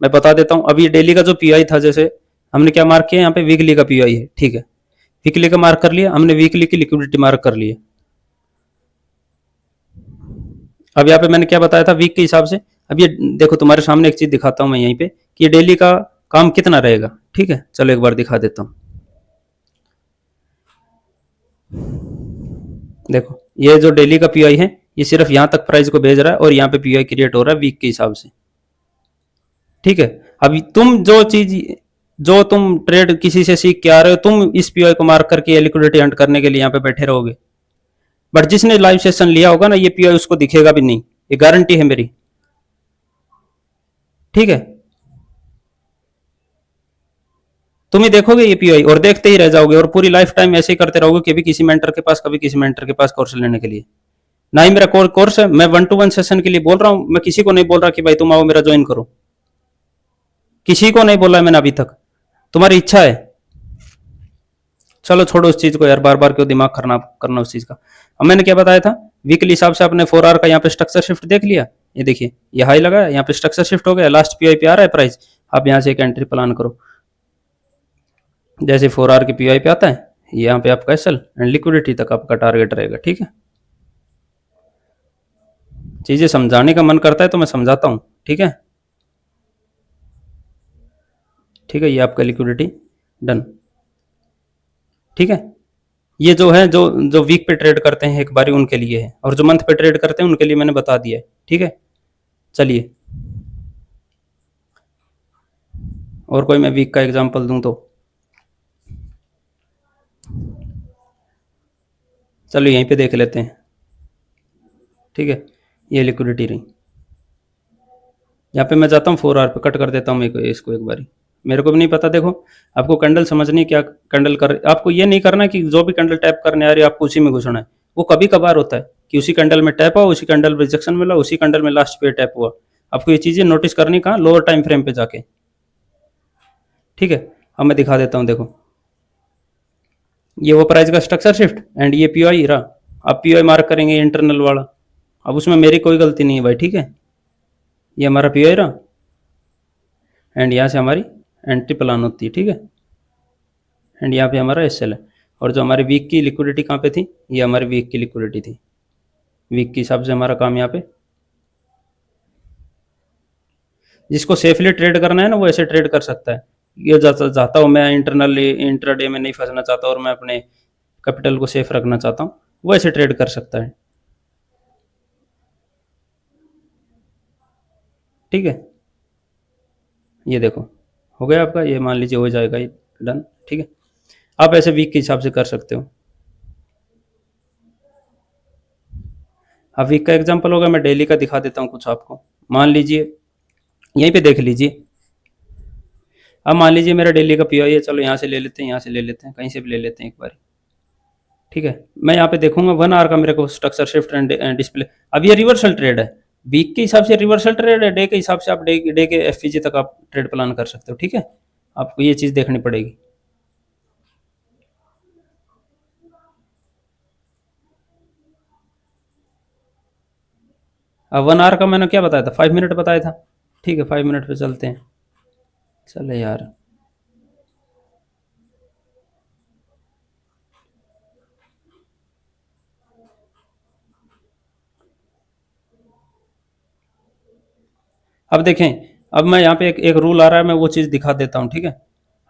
मैं बता देता हूँ, अभी डेली का जो पीआई था, जैसे हमने क्या मार्क किया यहाँ पे, वीकली का पीआई है। ठीक है, वीकली का मार्क कर लिया हमने, वीकली की लिक्विडिटी मार्क कर लिया। अब यहाँ पे मैंने क्या बताया था वीक के हिसाब से। अब ये देखो, तुम्हारे सामने एक चीज दिखाता हूँ मैं यहीं पे कि ये डेली का काम कितना रहेगा। ठीक है, चलो एक बार दिखा देता हूँ। देखो, ये जो डेली का पीआई है, ये सिर्फ यहाँ तक प्राइस को भेज रहा है और यहाँ पे पीआई क्रिएट हो रहा है वीक के हिसाब से। ठीक है, अभी तुम जो तुम ट्रेड किसी से सीख के आ रहे हो, तुम इस पीआई को मार्क करके लिक्विडिटी हंट करने के लिए यहाँ पे बैठे रहोगे। बट जिसने लाइव सेशन लिया होगा ना, ये पीआई उसको दिखेगा भी नहीं, ये गारंटी है मेरी। ठीक है, तुम ही देखोगे ये पीआई और देखते ही रह जाओगे, और पूरी लाइफ टाइम ऐसे ही करते रहोगे, कभी किसी मेंटर के पास, कभी किसी मेंटर के पास कोर्स लेने के लिए। ना ही मेरा कोर्स है, मैं 1-to-1 सेशन के लिए बोल रहा हूं, मैं किसी को नहीं बोल रहा कि भाई तुम आओ मेरा ज्वाइन करो, किसी को नहीं बोला है मैंने अभी तक, तुम्हारी इच्छा है। चलो छोड़ो उस चीज को यार, बार बार क्यों दिमाग करना करना उस चीज का। अब मैंने क्या बताया था, वीकली हिसाब से आपने 4 आवर का यहाँ पे स्ट्रक्चर शिफ्ट देख लिया, ये देखिए ये हाई लगा है, यहाँ पे स्ट्रक्चर शिफ्ट हो गया, लास्ट पीआई पे आ रहा है प्राइस। आप यहाँ से एक एंट्री प्लान करो, जैसे 4 आवर की पीआई पे आता है, यहाँ पे आपका एसएल एंड लिक्विडिटी तक आपका टारगेट रहेगा। ठीक है, चीजें समझाने का मन करता है तो मैं समझाता हूँ। ठीक है, ठीक है, ये आपका लिक्विडिटी डन। ठीक है, ये जो है, जो जो वीक पे ट्रेड करते हैं एक बारी उनके लिए है, और जो मंथ पे ट्रेड करते हैं उनके लिए मैंने बता दिया है। ठीक है, चलिए और कोई मैं वीक का एग्जांपल दूं तो, चलो यहीं पे देख लेते हैं। ठीक है, ये लिक्विडिटी रही, यहाँ पे मैं जाता हूँ 4 आवर पे, कट कर देता हूँ इसको एक बारी, मेरे को भी नहीं पता। देखो, आपको कैंडल समझनी, क्या कैंडल कर, आपको ये नहीं करना कि जो भी कैंडल टैप करने आ रही है आपको उसी में घुसना है। वो कभी कभार होता है कि उसी कैंडल में टैप हुआ, उसी कैंडल में रिजेक्शन मिला, उसी कैंडल में लास्ट पे टैप हुआ। आपको ये चीजें नोटिस करनी कहाँ, लोअर टाइम फ्रेम पे जाके। ठीक है, अब मैं दिखा देता हूँ, देखो ये वो प्राइस का स्ट्रक्चर शिफ्ट एंड ये पीआई रहा। आप पीआई मार्क करेंगे इंटरनल वाला, अब उसमें मेरी कोई गलती नहीं है भाई। ठीक है, ये हमारा पीआई रहा एंड यहाँ से हमारी एंट्री प्लान होती है। ठीक है, एंड यहाँ पे हमारा एसएल है, और जो हमारी वीक की लिक्विडिटी कहाँ पे थी, ये हमारी वीक की लिक्विडिटी थी। वीक के हिसाब से हमारा काम यहाँ पे, जिसको सेफली ट्रेड करना है ना वो ऐसे ट्रेड कर सकता है। ये चाहता हूँ मैं इंटरनली इंट्राडे में नहीं फंसना चाहता और मैं अपने कैपिटल को सेफ रखना चाहता हूँ, वो ऐसे ट्रेड कर सकता है। ठीक है, ये देखो हो गया आपका, ये मान लीजिए हो जाएगा ये डन। ठीक है, आप ऐसे वीक के हिसाब से कर सकते हो। अब वीक का एग्जांपल होगा, मैं डेली का दिखा देता हूँ कुछ आपको। मान लीजिए यहीं पे देख लीजिए, अब मान लीजिए मेरा डेली का पीआई है, चलो यहाँ से ले लेते हैं, यहाँ से ले लेते हैं, कहीं से भी ले लेते हैं एक बार। ठीक है, मैं यहाँ पे देखूंगा 1 आवर का मेरे को स्ट्रक्चर शिफ्ट एंड डिस्प्ले। अब ये रिवर्सल ट्रेड है, वीक के हिसाब से रिवर्सल ट्रेड है, डे के हिसाब से आप डे के एफपीजी तक आप ट्रेड प्लान कर सकते हो। ठीक है, आपको ये चीज़ देखनी पड़ेगी। अब 1 आवर का मैंने क्या बताया था, 5 मिनट बताया था। ठीक है, 5 मिनट पे चलते हैं। चले यार, अब देखें, अब मैं यहाँ पे एक रूल आ रहा है, मैं वो चीज़ दिखा देता हूँ। ठीक है,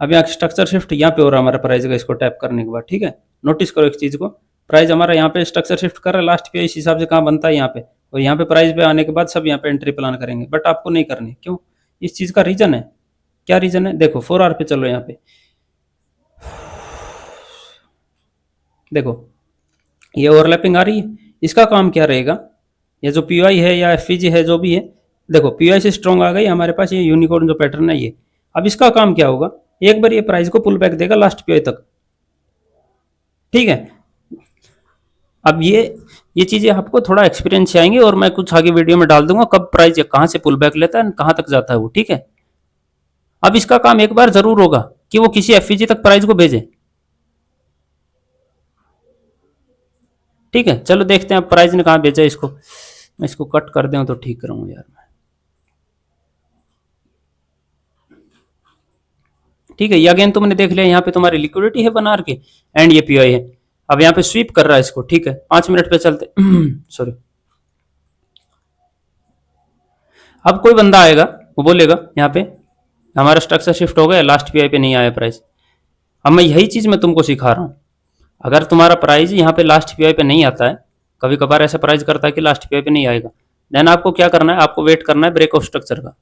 अब यहाँ स्ट्रक्चर शिफ्ट यहाँ पे हो रहा है हमारा प्राइस का, इसको टैप करने के बाद। ठीक है, नोटिस करो एक चीज़ को, प्राइस हमारा यहाँ पे स्ट्रक्चर शिफ्ट कर रहा है लास्ट पे, इस हिसाब से कहाँ बनता है यहाँ पे, और यहाँ पे प्राइस पे आने के बाद सब यहाँ पे एंट्री प्लान करेंगे, बट आपको नहीं करनी। क्यों? इस चीज़ का रीज़न है, क्या रीज़न है, देखो 4 आवर पे चलो, यहाँ पे देखो ये ओवरलैपिंग आ रही है, इसका काम क्या रहेगा, ये जो पीआई है या एफपीजी है जो भी है, देखो पीआई से स्ट्रॉन्ग आ गई हमारे पास, ये यूनिकॉर्न जो पैटर्न है ये। अब इसका काम क्या होगा, एक बार ये प्राइस को पुल बैक देगा लास्ट पीआई तक। ठीक है, अब ये चीजें आपको थोड़ा एक्सपीरियंस से आएंगे, और मैं कुछ आगे वीडियो में डाल दूंगा कब प्राइस कहाँ से पुल बैक लेता है, कहाँ तक जाता है वो। ठीक है, अब इसका काम एक बार जरूर होगा कि वो किसी एफईजी तक प्राइस को भेजे। ठीक है, चलो देखते हैं प्राइस ने कहाँ भेजा इसको। मैं इसको कट कर दूं तो ठीक करूंगा यार मैं। ठीक है, ये अगेन तुमने देख लिया, यहाँ पे तुम्हारी लिक्विडिटी है बना के एंड ये पीआई है। अब यहाँ पे स्वीप कर रहा है इसको। ठीक है, 5 मिनट पे चलते सॉरी। अब कोई बंदा आएगा, वो बोलेगा यहाँ पे हमारा स्ट्रक्चर शिफ्ट हो गया, लास्ट पीआई पे नहीं आया प्राइस। अब मैं यही चीज मैं तुमको सिखा रहा हूँ। अगर तुम्हारा प्राइस यहाँ पे लास्ट पीआई पे नहीं आता है, कभी कभार ऐसा प्राइस करता है कि लास्ट पीआई पे नहीं आएगा, देन आपको क्या करना है, आपको वेट करना है ब्रेक ऑफ स्ट्रक्चर का।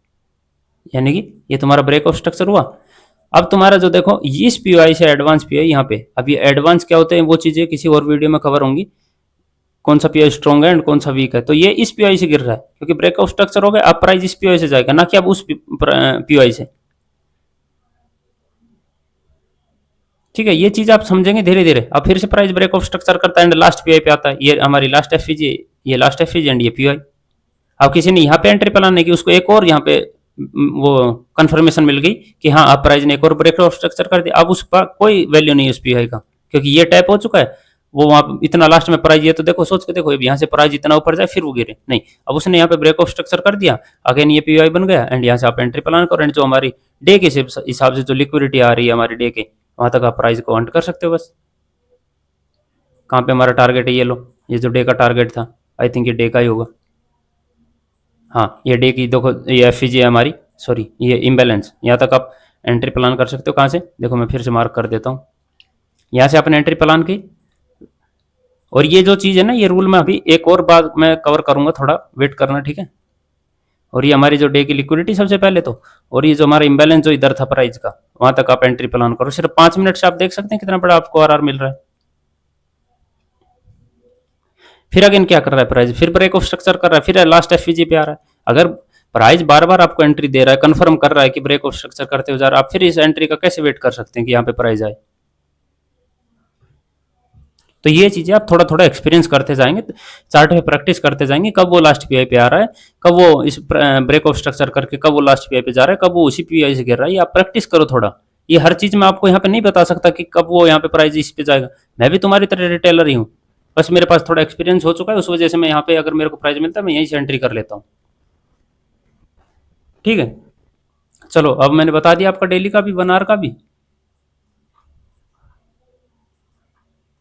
यानी कि ये तुम्हारा ब्रेक ऑफ स्ट्रक्चर हुआ। अब तुम्हारा जो देखो इस पीआई से एडवांस पीआई यहाँ पे, अब ये एडवांस क्या होते हैं वो चीजें किसी और वीडियो में कवर होंगी, कौन सा पीआई स्ट्रॉन्ग है एंड कौन सा वीक है। तो ये इस पीआई से गिर रहा है क्योंकि ब्रेक ऑफ स्ट्रक्चर हो गया। अब प्राइस इस पीआई से जाएगा, ना कि अब उस पीआई से। ठीक है, ये चीज आप समझेंगे धीरे धीरे। अब फिर से प्राइस ब्रेक ऑफ स्ट्रक्चर करता है एंड लास्ट पीआई पे आता है, ये हमारी लास्ट एफईजी, ये लास्ट एफईजी एंड ये पीआई। अब किसी ने यहाँ पे एंट्री प्लान नहीं की, उसको एक और यहाँ पे वो कंफर्मेशन मिल गई कि हाँ अब प्राइस ने एक और ब्रेक ऑफ स्ट्रक्चर कर दिया। अब उस पर कोई वैल्यू नहीं है उस पीआई का, क्योंकि ये टैप हो चुका है। वो वहां इतना लास्ट में प्राइस, ये तो देखो सोच के देखो, यहाँ से प्राइस इतना ऊपर जाए फिर वो गिरे नहीं। अब उसने यहाँ पे ब्रेक ऑफ स्ट्रक्चर कर दिया, अगेन ये पीआई बन गया एंड यहाँ से आप एंट्री प्लान करो एंड जो हमारी डे के हिसाब से जो लिक्विडिटी आ रही है हमारे डे के, वहां तक आप प्राइस को हंट कर सकते हो बस। कहाँ पे हमारा टारगेट है, ये लो, ये जो डे का टारगेट था, आई थिंक ये डे का ही होगा। हाँ, ये डे की देखो, ये एफ है हमारी, सॉरी ये इम्बैलेंस। यहाँ तक आप एंट्री प्लान कर सकते हो। कहाँ से देखो, मैं फिर से मार्क कर देता हूँ, यहाँ से आपने एंट्री प्लान की। और ये जो चीज़ है ना, ये रूल में अभी एक और बात मैं कवर करूंगा, थोड़ा वेट करना, ठीक है। और ये हमारी जो डे की लिक्विडिटी सबसे पहले तो, और ये जो हमारा इम्बैलेंस जो इधर था प्राइस का, वहां तक आप एंट्री प्लान करो। सिर्फ 5 मिनट से आप देख सकते हैं कितना बड़ा आपको आरआर मिल रहा है। फिर अगेन क्या कर रहा है प्राइस, फिर ब्रेक ऑफ स्ट्रक्चर कर रहा है, फिर लास्ट एफईजी पे आ रहा है। अगर प्राइस बार बार आपको एंट्री दे रहा है, कंफर्म कर रहा है कि ब्रेक ऑफ स्ट्रक्चर करते हुए जा रहा है, आप फिर इस एंट्री का कैसे वेट कर सकते हैं कि यहाँ पे प्राइस आए। तो ये चीजें आप थोड़ा थोड़ा एक्सपीरियंस करते जाएंगे, चार्ट पे प्रैक्टिस करते जाएंगे, कब वो लास्ट पीआई पे आ रहा है, कब वो इस ब्रेक ऑफ स्ट्रक्चर करके कब वो लास्ट पीआई पे जा रहा है, कब वो उसी पीआई से गिर रहा है। ये आप प्रैक्टिस करो थोड़ा। ये हर चीज मैं आपको यहाँ पे नहीं बता सकता कि कब वो यहाँ पे प्राइस इस पे जाएगा। मैं भी तुम्हारी तरह रिटेलर ही हूँ, बस मेरे पास थोड़ा एक्सपीरियंस हो चुका है, उस वजह से मैं यहाँ पे अगर मेरे को प्राइस मिलता है मैं यहीं से एंट्री कर लेता हूँ। ठीक है, चलो अब मैंने बता दिया आपका डेली का भी, 1 आवर का भी।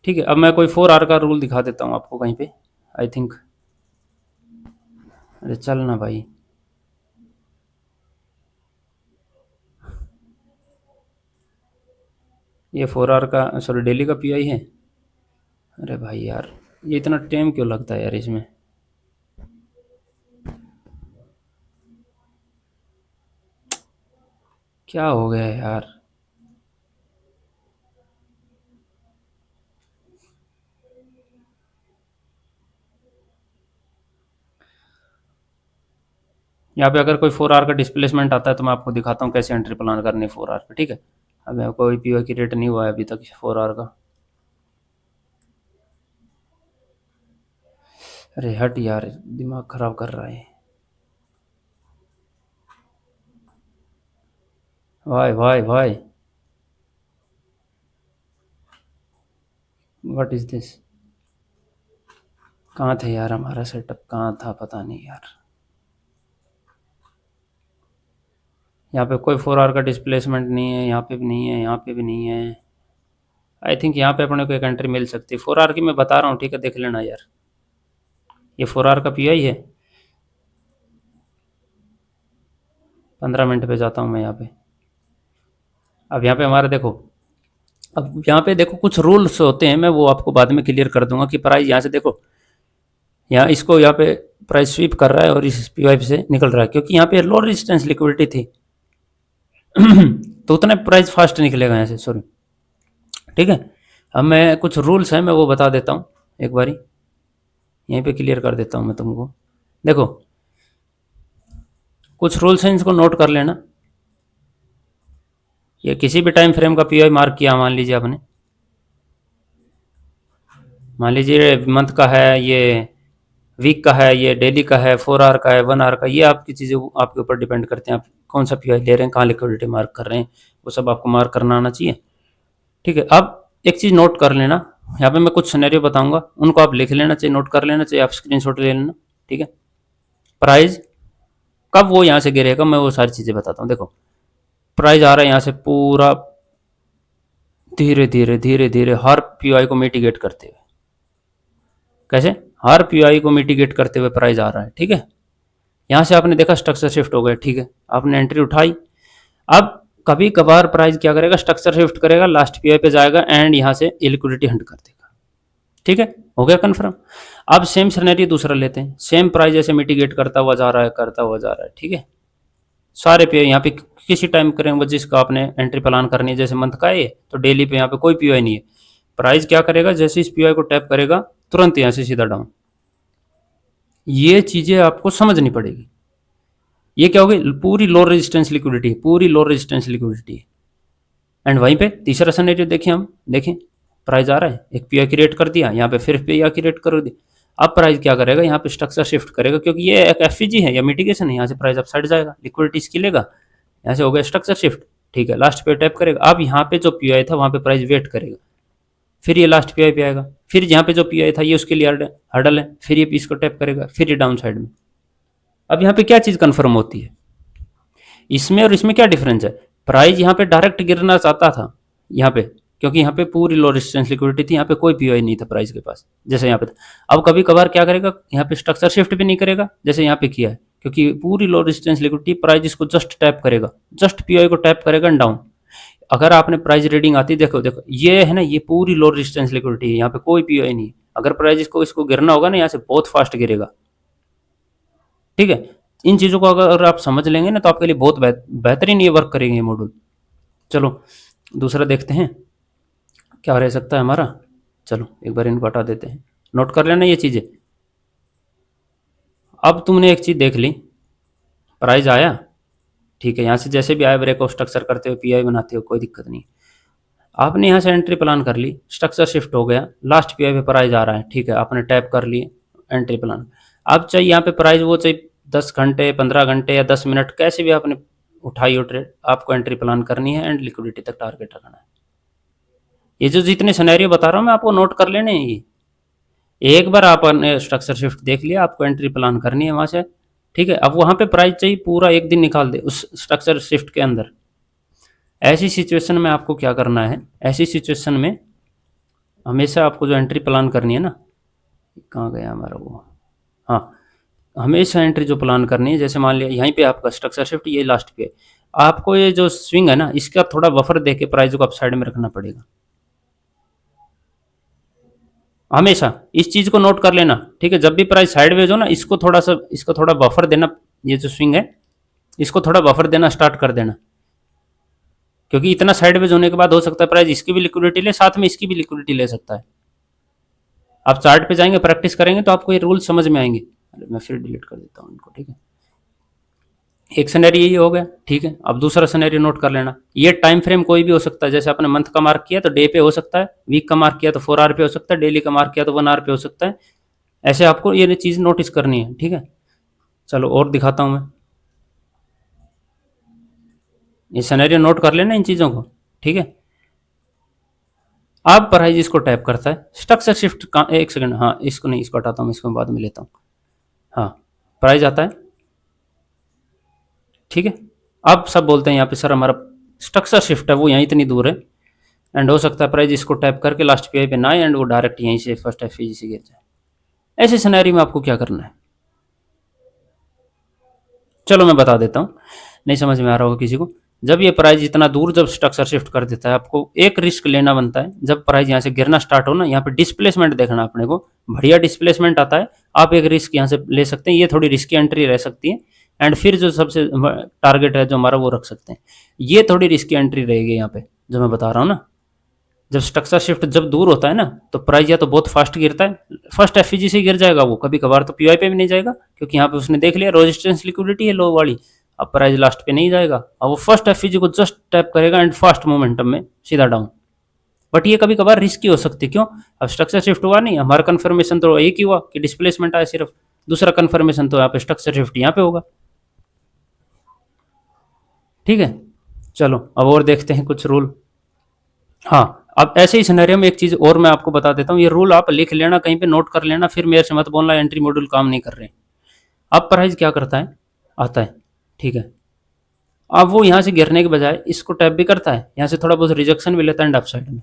ठीक है, अब मैं कोई 4 आवर का रूल दिखा देता हूँ आपको कहीं पे, आई थिंक। अरे चल ना भाई, ये 4 आवर का, सॉरी डेली का पीआई है। अरे भाई यार, ये इतना टाइम क्यों लगता है यार इसमें। क्या हो गया यार। यहाँ पे अगर कोई 4 आवर का डिस्प्लेसमेंट आता है तो मैं आपको दिखाता हूँ कैसे एंट्री प्लान करनी है 4 आवर पे। ठीक है, अब यहाँ कोई पीओ की रेट नहीं हुआ है अभी तक 4 आवर का। अरे हट यार, दिमाग खराब कर रहा है। Why why why, what is this. कहाँ थे यार हमारा सेटअप, कहाँ था पता नहीं यार। यहाँ पे कोई 4 आवर का डिस्प्लेसमेंट नहीं है, यहाँ पे भी नहीं है, यहाँ पे भी नहीं है। आई थिंक यहाँ पे अपने को एक एंट्री मिल सकती है 4 आवर की, मैं बता रहा हूँ। ठीक है, देख लेना यार, ये 4 आवर का पीआई है। 15 मिनट पे जाता हूँ मैं यहाँ पे। अब यहाँ पे हमारा देखो, अब यहाँ पे देखो कुछ रूल्स होते हैं, मैं वो आपको बाद में क्लियर कर दूंगा कि प्राइस यहाँ से देखो, यहाँ इसको यहाँ पे प्राइस स्वीप कर रहा है और इस पीआई से निकल रहा है, क्योंकि यहाँ पे लो रेजिस्टेंस लिक्विडिटी थी तो उतना प्राइस फास्ट निकलेगा यहाँ से, सॉरी। ठीक है, अब मैं कुछ रूल्स हैं मैं वो बता देता हूँ एक बारी, यहीं पे क्लियर कर देता हूँ मैं तुमको। देखो कुछ रूल्स हैं, इसको नोट कर लेना। ये किसी भी टाइम फ्रेम का पीआई मार्क किया, मान लीजिए आपने, मान लीजिए मंथ का है ये वीक का है, ये डेली का है, 4 आवर का है, 1 आवर का, ये आपकी चीज़ें आपके ऊपर डिपेंड करते हैं, आप कौन सा पीआई ले रहे हैं, कहाँ लिक्विडिटी मार्क कर रहे हैं, वो सब आपको मार्क करना आना चाहिए। ठीक है, अब एक चीज़ नोट कर लेना, यहाँ पे मैं कुछ सिनेरियो बताऊंगा, उनको आप लिख लेना चाहिए, नोट कर लेना चाहिए, आप स्क्रीनशॉट ले लेना। ठीक है, प्राइस कब वो यहाँ से गिरेगा, मैं वो सारी चीज़ें बताता हूँ। देखो, प्राइस आ रहा है यहाँ से पूरा धीरे धीरे धीरे धीरे हर पीआई को मिटिगेट करते हुए, कैसे, हर पीआई को मिटिगेट करते हुए प्राइस आ रहा है। ठीक है, यहाँ से आपने देखा स्ट्रक्चर शिफ्ट हो गया। ठीक है, आपने एंट्री उठाई। अब कभी कभार प्राइस क्या करेगा, स्ट्रक्चर शिफ्ट करेगा, लास्ट पीआई पे जाएगा एंड यहाँ से इलिक्विडिटी हंट कर देगा। ठीक है, हो गया कंफर्म। अब सेम सिनेरियो दूसरा लेते हैं, सेम प्राइस जैसे मिटिगेट करता हुआ जा रहा है, करता हुआ जा रहा है। ठीक है, सारे पे यहाँ पे किसी टाइम करेंगे जिसका आपने एंट्री प्लान करनी है, जैसे मंथ का है तो डेली पे यहाँ पे कोई पीआई नहीं है, प्राइस क्या करेगा, जैसे इस पीआई को टैप करेगा तुरंत यहाँ से सीधा डाउन। ये चीजें आपको समझनी पड़ेगी। ये क्या होगी, पूरी लो रेजिस्टेंस लिक्विडिटी, पूरी लो रेजिस्टेंस लिक्विडिटी। एंड वहीं पे तीसरा सिनेरियो देखिए, हम देखें प्राइस आ रहा है, एक पीआई क्रिएट कर दिया, यहाँ पे फिर पीआई क्रिएट कर दी। अब प्राइस क्या करेगा, यहाँ पे स्ट्रक्चर शिफ्ट करेगा, क्योंकि ये एक एफईजी है या मिटिगेशन है, यहाँ से प्राइस अप साइड जाएगा, लिक्विडिटी इसकी लेगा, यहाँ से हो गया स्ट्रक्चर शिफ्ट। ठीक है, लास्ट पे टैप करेगा। अब यहाँ पे जो पीआई था वहाँ पे प्राइस वेट करेगा, फिर ये लास्ट पीआई पे आएगा, फिर यहाँ पे जो पीआई था ये उसके लिए हर्डल है, फिर ये पीस को टैप करेगा, फिर ये डाउन साइड में। अब यहाँ पे क्या चीज़ कंफर्म होती है, इसमें और इसमें क्या डिफरेंस है, प्राइस यहाँ पे डायरेक्ट गिरना चाहता था यहाँ पे, क्योंकि यहाँ पे पूरी लो रेजिस्टेंस लिक्विडिटी थी, यहाँ पे कोई पीआई नहीं था प्राइस के पास, जैसे यहाँ पे था। अब कभी कभार क्या करेगा, यहाँ पे स्ट्रक्चर शिफ्ट भी नहीं करेगा जैसे यहाँ पे किया है, क्योंकि पूरी लो रेजिस्टेंस लिक्विडिटी, प्राइस इसको जस्ट टैप करेगा, जस्ट पीआई को टैप करेगा डाउन। अगर आपने प्राइस रीडिंग आती, देखो देखो ये है ना, ये पूरी लो रेजिस्टेंस लिक्विडिटी है, यहाँ पे कोई पीआई नहीं। अगर प्राइस इसको गिरना होगा ना, यहाँ से बहुत फास्ट गिरेगा। ठीक है, इन चीज़ों को अगर आप समझ लेंगे ना तो आपके लिए बहुत बेहतरीन ये वर्क करेंगे ये मॉड्यूल। चलो दूसरा देखते हैं क्या रह सकता है हमारा। चलो एक बार इनको हटा देते हैं, नोट कर लेना ये चीज़ें। अब तुमने एक चीज़ देख ली, प्राइस आया, ठीक है, यहाँ से जैसे भी आया ब्रेक ऑफ स्ट्रक्चर करते हुए पीआई बनाते हो, कोई दिक्कत नहीं। आपने यहाँ से एंट्री प्लान कर ली, स्ट्रक्चर शिफ्ट हो गया, लास्ट पीआई पे प्राइस आ रहा है। ठीक है, आपने टैप कर लिए एंट्री प्लान। अब चाहिए यहाँ पे प्राइस, वो चाहिए 10 घंटे, 15 घंटे या 10 मिनट, कैसे भी आपने उठाई हो ट्रेड, आपको एंट्री प्लान करनी है एंड लिक्विडिटी तक टारगेट रखना है। ये जो जितने सिनेरियो बता रहा हूँ मैं, आपको नोट कर लेने हैं ये। एक बार आपने स्ट्रक्चर शिफ्ट देख लिया, आपको एंट्री प्लान करनी है वहाँ से। ठीक है, अब वहाँ पे प्राइस चाहिए पूरा एक दिन निकाल दे उस स्ट्रक्चर शिफ्ट के अंदर। ऐसी सिचुएशन में आपको क्या करना है, ऐसी सिचुएशन में हमेशा आपको जो एंट्री प्लान करनी है ना, कहाँ गया हमारा वो, हाँ, हमेशा एंट्री जो प्लान करनी है, जैसे मान लिया यहीं पे आपका स्ट्रक्चर शिफ्ट, ये लास्ट पे, आपको ये जो स्विंग है ना, इसका थोड़ा बफर दे के प्राइस को अप साइड में रखना पड़ेगा। हमेशा इस चीज़ को नोट कर लेना। ठीक है, जब भी प्राइस साइडवेज हो ना, इसको थोड़ा सा, इसको थोड़ा बफर देना, ये जो स्विंग है इसको थोड़ा बफर देना स्टार्ट कर देना, क्योंकि इतना साइडवेज होने के बाद हो सकता है प्राइस इसकी भी लिक्विडिटी ले, साथ में इसकी भी लिक्विडिटी ले सकता है। आप चार्ट पे जाएंगे, प्रैक्टिस करेंगे तो आपको ये रूल समझ में आएंगे। मैं फिर डिलीट कर देता हूँ इनको। ठीक है, एक सिनेरियो ये हो गया। ठीक है, अब दूसरा सिनेरियो नोट कर लेना, ये टाइम फ्रेम कोई भी हो सकता है, जैसे आपने मंथ का मार्क किया तो डे पे हो सकता है, वीक का मार्क किया तो 4 आवर पे हो सकता है, डेली का मार्क किया तो 1 आवर पे हो सकता है। ऐसे आपको ये चीज़ नोटिस करनी है। ठीक है, चलो और दिखाता हूँ मैं, ये सिनेरियो नोट कर लेना इन चीज़ों को। ठीक है, अब प्राइस इसको टैप करता है, स्ट्रक्चर शिफ्ट का, एक सेकंड, हाँ इसको नहीं, इसको हटाता हूँ, इसको बाद में लेता हूँ। हाँ, प्राइस आता है। ठीक है, अब सब बोलते हैं यहाँ पे सर हमारा स्ट्रक्चर शिफ्ट है वो यहाँ इतनी दूर है, एंड हो सकता है प्राइस इसको टैप करके लास्ट पीआई पे ना आए एंड वो डायरेक्ट यहीं से फर्स्ट एफईजी से गिर जाए। ऐसे सिनेरियो में आपको क्या करना है, चलो मैं बता देता हूँ, नहीं समझ में आ रहा होगा किसी को। जब ये प्राइस इतना दूर जब स्ट्रक्चर शिफ्ट कर देता है, आपको एक रिस्क लेना बनता है। जब प्राइस यहाँ से गिरना स्टार्ट हो ना, यहाँ पे डिस्प्लेसमेंट देखना अपने को, बढ़िया डिस्प्लेसमेंट आता है, आप एक रिस्क यहाँ से ले सकते हैं, ये थोड़ी रिस्की एंट्री रह सकती है। एंड फिर जो सबसे टारगेट है जो हमारा वो रख सकते हैं, ये थोड़ी रिस्की एंट्री रहेगी यहाँ पे जो मैं बता रहा हूँ ना। जब स्ट्रक्चर शिफ्ट जब दूर होता है ना, तो प्राइस या तो बहुत फास्ट गिरता है, फर्स्ट एफईजी से गिर जाएगा वो, कभी कभार तो पीआई पे भी नहीं जाएगा, क्योंकि यहाँ पे उसने देख लिया रेजिस्टेंस लिक्विडिटी है लो वाली, अब प्राइस लास्ट पे नहीं जाएगा, अब वो फर्स्ट एफईजी को जस्ट टैप करेगा एंड फास्ट मोमेंटम में सीधा डाउन। बट ये कभी कभार रिस्की हो सकती है, क्यों, अब स्ट्रक्चर शिफ्ट हुआ नहीं, हमारा कंफर्मेशन तो एक ही हुआ कि डिस्प्लेसमेंट आया सिर्फ, दूसरा कन्फर्मेशन तो यहाँ पे स्ट्रक्चर शिफ्ट यहाँ पे होगा। ठीक है, चलो अब और देखते हैं कुछ रूल। हाँ, अब ऐसे ही सिनेरियो में एक चीज़ और मैं आपको बता देता हूँ, ये रूल आप लिख लेना, कहीं पे नोट कर लेना, फिर मेरे से मत बोलना एंट्री मॉड्यूल काम नहीं कर रहे। अब प्राइस क्या करता है, आता है, ठीक है, अब वो यहाँ से गिरने के बजाय इसको टैप भी करता है, यहाँ से थोड़ा बहुत रिजेक्शन भी लेता है एंड अप साइड में।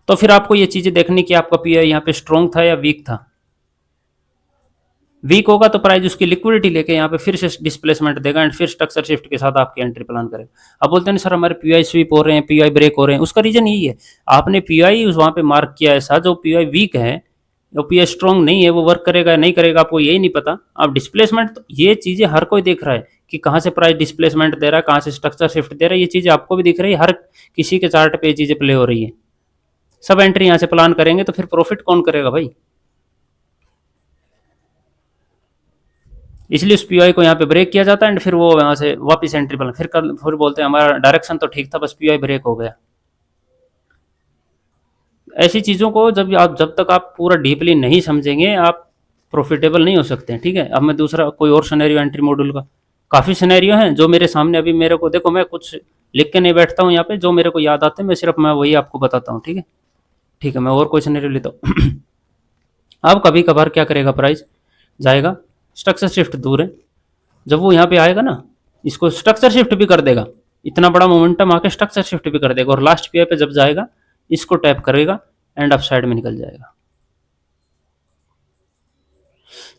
तो फिर आपको ये चीज़ें देखनी कि आपका पीआई यहाँ पे स्ट्रॉन्ग था या वीक था। वीक होगा तो प्राइस उसकी लिक्विडिटी लेके यहाँ पे फिर से डिस्प्लेसमेंट देगा एंड फिर स्ट्रक्चर शिफ्ट के साथ आपकी एंट्री प्लान करेगा। अब बोलते हैं सर हमारे पीआई स्वीप हो रहे हैं, पीआई ब्रेक हो रहे हैं, उसका रीजन यही है, आपने पीआई वहाँ पे मार्क किया ऐसा, जो पीआई वीक है, जो पीआई स्ट्रॉन्ग नहीं है, वो वर्क करेगा नहीं करेगा आपको यही नहीं पता। अब डिस्प्लेसमेंट तो ये चीज़ें हर कोई देख रहा है कि कहाँ से प्राइस डिस्प्लेसमेंट दे रहा है, कहाँ से स्ट्रक्चर शिफ्ट दे रहा है, ये चीज़ें आपको भी दिख रही है, हर किसी के चार्ट पे ये चीज़ें प्ले हो रही है। सब एंट्री यहाँ से प्लान करेंगे तो फिर प्रॉफिट कौन करेगा भाई। इसलिए उस पीआई को यहाँ पे ब्रेक किया जाता है एंड फिर वो यहाँ से वापस एंट्री प्लान फिर बोलते हैं हमारा डायरेक्शन तो ठीक था, बस पीआई ब्रेक हो गया। ऐसी चीज़ों को जब तक आप पूरा डीपली नहीं समझेंगे आप प्रॉफिटेबल नहीं हो सकते हैं। ठीक है, अब मैं दूसरा कोई और सिनेरियो एंट्री मॉड्यूल का, काफ़ी सिनेरियो हैं जो मेरे सामने अभी मेरे को, देखो मैं कुछ लिख के नहीं बैठता हूँ यहाँ पे, जो मेरे को याद आते हैं मैं वही आपको बताता हूँ। ठीक है, ठीक है, मैं और कोई सिनेरियो लेता हूँ। अब कभी कभार क्या करेगा प्राइस, जाएगा, स्ट्रक्चर शिफ्ट दूर है, जब वो यहाँ पे आएगा ना, इसको स्ट्रक्चर शिफ्ट भी कर देगा, इतना बड़ा मोमेंटम आके स्ट्रक्चर शिफ्ट भी कर देगा, और लास्ट पीआई पे जब जाएगा इसको टैप करेगा एंड अप साइड में निकल जाएगा।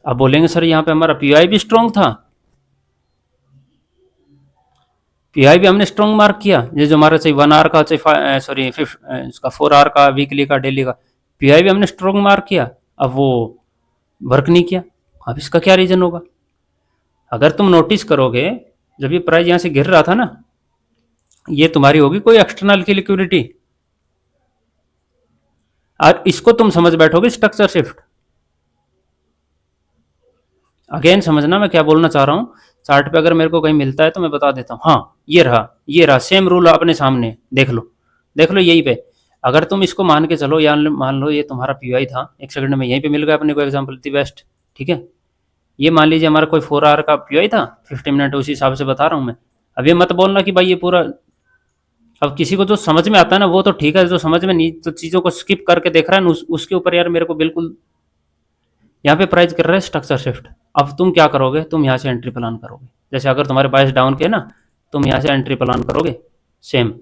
अब बोलेंगे सर यहाँ पे हमारा पीआई भी स्ट्रॉन्ग था, पीआई भी हमने स्ट्रॉन्ग मार्क किया, ये जो हमारा चाहिए 1 आवर का, चाहिए सॉरी इसका 4 आवर का, वीकली का, डेली का, पीआई भी हमने स्ट्रॉन्ग मार्क किया, अब वो वर्क नहीं किया। अब इसका क्या रीजन होगा, अगर तुम नोटिस करोगे जब ये प्राइस यहाँ से गिर रहा था ना, ये तुम्हारी होगी कोई एक्सटर्नल की लिक्विडिटी, और इसको तुम समझ बैठोगे स्ट्रक्चर शिफ्ट। अगेन समझना मैं क्या बोलना चाह रहा हूँ, चार्ट पे अगर मेरे को कहीं मिलता है तो मैं बता देता हूँ, हाँ ये रहा सेम रूल अपने सामने, देख लो यहीं पे। अगर तुम इसको मान के चलो, या मान लो ये तुम्हारा पीआई था, एक सेकंड में यहीं पे मिल गया अपने को एग्जांपल दी बेस्ट। ठीक है, ये मान लीजिए हमारा कोई 4 आवर का पीआई था, 50 मिनट, उसी हिसाब से बता रहा हूँ मैं। अब ये मत बोलना कि भाई ये पूरा, अब किसी को जो समझ में आता है ना वो तो ठीक है, जो समझ में नहीं तो चीज़ों को स्किप करके देख रहा है ना, उसके ऊपर यार मेरे को बिल्कुल, यहाँ पे प्राइस कर रहा है स्ट्रक्चर शिफ्ट। अब तुम क्या करोगे, तुम यहाँ से एंट्री प्लान करोगे, जैसे अगर तुम्हारे बाइस डाउन के ना, तुम यहाँ से एंट्री प्लान करोगे सेम,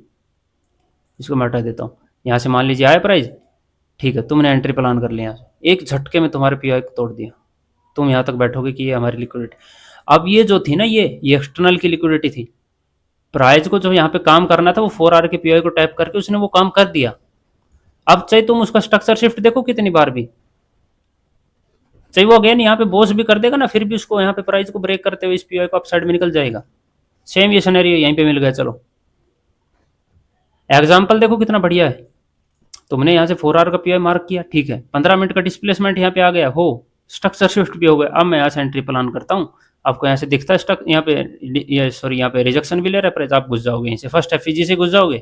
इसको मैं हटा देता हूँ, यहाँ से मान लीजिए आया प्राइस, ठीक है, तुमने एंट्री प्लान कर लिया, यहाँ से एक झटके में तुम्हारे पीआई को तोड़ दिया, तुम यहाँ तक बैठोगे कि ये हमारी लिक्विडिटी। अब ये जो थी ना, ये एक्सटर्नल की लिक्विडिटी थी, प्राइस को जो यहाँ पे काम करना था वो 4 आवर के पीआई को टैप करके उसने वो काम कर दिया। अब चाहे तुम उसका स्ट्रक्चर शिफ्ट देखो कितनी बार भी, चाहे वो अगेन यहाँ पे बॉस भी कर देगा ना, फिर भी उसको यहाँ पे प्राइस को ब्रेक करते हुए इस पीआई को अप साइड में निकल जाएगा। सेम ये सिनेरियो यहीं पे मिल गया। चलो एग्जाम्पल देखो कितना बढ़िया है, तुमने यहाँ से 4 आवर का पीआई मार्क किया, ठीक है, 15 मिनट का डिस्प्लेसमेंट यहाँ पे आ गया हो, स्ट्रक्चर शिफ्ट भी हो गया। अब मैं यहाँ से एंट्री प्लान करता हूँ, आपको यहाँ से दिखता है स्टक, यहाँ पे सॉरी यहाँ पे रिजेक्शन भी ले रहा है प्राइस, आप घुस जाओगे यहाँ से, फर्स्ट एफईजी से घुस जाओगे,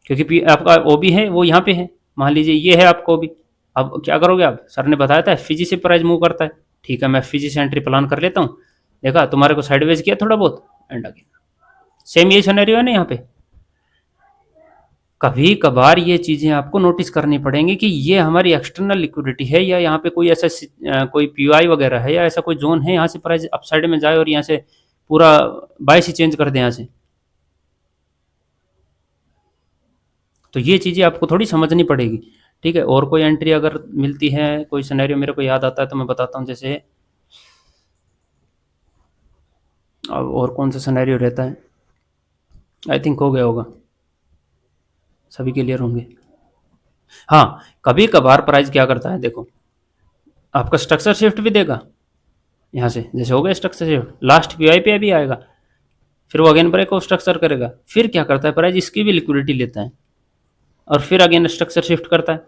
क्योंकि आपका ओबी है वो यहाँ पे है, मान लीजिए ये है आपको भी। अब क्या करोगे आप, सर ने बताया था एफईजी से प्राइस मूव करता है, ठीक है, मैं एफईजी से एंट्री प्लान कर लेता हूँ, देखा तुम्हारे को साइडवेज किया थोड़ा बहुत एंड अगेन सेम ये सिनेरियो है ना। यहाँ पे कभी कभार ये चीज़ें आपको नोटिस करनी पड़ेंगी कि ये हमारी एक्सटर्नल लिक्विडिटी है, या यहाँ पे कोई ऐसा कोई पीआई वगैरह है, या ऐसा कोई जोन है यहाँ से प्राइस अपसाइड में जाए और यहाँ से पूरा बाइस ही चेंज कर दे यहाँ से। तो ये चीज़ें आपको थोड़ी समझनी पड़ेगी। ठीक है, और कोई एंट्री अगर मिलती है, कोई सिनेरियो मेरे को याद आता है तो मैं बताता हूँ। जैसे अब और कौन सा सिनेरियो रहता है, आई थिंक हो गया होगा, सभी क्लियर होंगे। हाँ, कभी कभार प्राइस क्या करता है, देखो आपका स्ट्रक्चर शिफ्ट भी देगा यहाँ से, जैसे हो गया स्ट्रक्चर शिफ्ट, लास्ट पीआई पे भी आएगा, फिर वो अगेन ब्रेक ऑफ स्ट्रक्चर करेगा, फिर क्या करता है प्राइस इसकी भी लिक्विडिटी लेता है और फिर अगेन स्ट्रक्चर शिफ्ट करता है,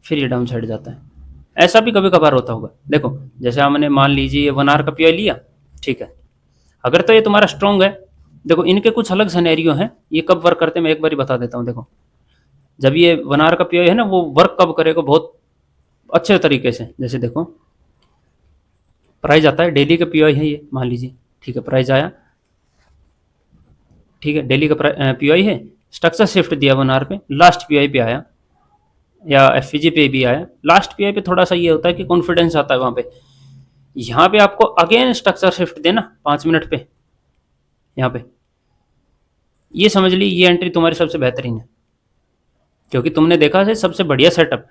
फिर ये डाउन साइड जाता है। ऐसा भी कभी कभार होता होगा। देखो जैसे हमने मान लीजिए ये 1 आवर का पीआई लिया, ठीक है, अगर तो ये तुम्हारा स्ट्रॉन्ग है, देखो इनके कुछ अलग सिनेरियो हैं, ये कब वर्क करते हैं मैं एक बार बता देता हूँ। देखो जब ये 1 आवर का पीओई है ना, वो वर्क कब करेगा बहुत अच्छे तरीके से। जैसे देखो प्राइस आता है, डेली का पीओई है ये, मान लीजिए, ठीक है, प्राइस आया, ठीक है, डेली का पीओई है, स्ट्रक्चर शिफ्ट दिया 1 आवर पे, लास्ट पीओई पे आया या एफपीजी पे भी आया। लास्ट पीओई पे थोड़ा सा ये होता है कि कॉन्फिडेंस आता है वहाँ पे। यहाँ पे आपको अगेन स्ट्रक्चर शिफ्ट देना 5 मिनट पे, यहाँ पे ये समझ ली ये एंट्री तुम्हारी सबसे बेहतरीन है, क्योंकि तुमने देखा है सबसे बढ़िया सेटअप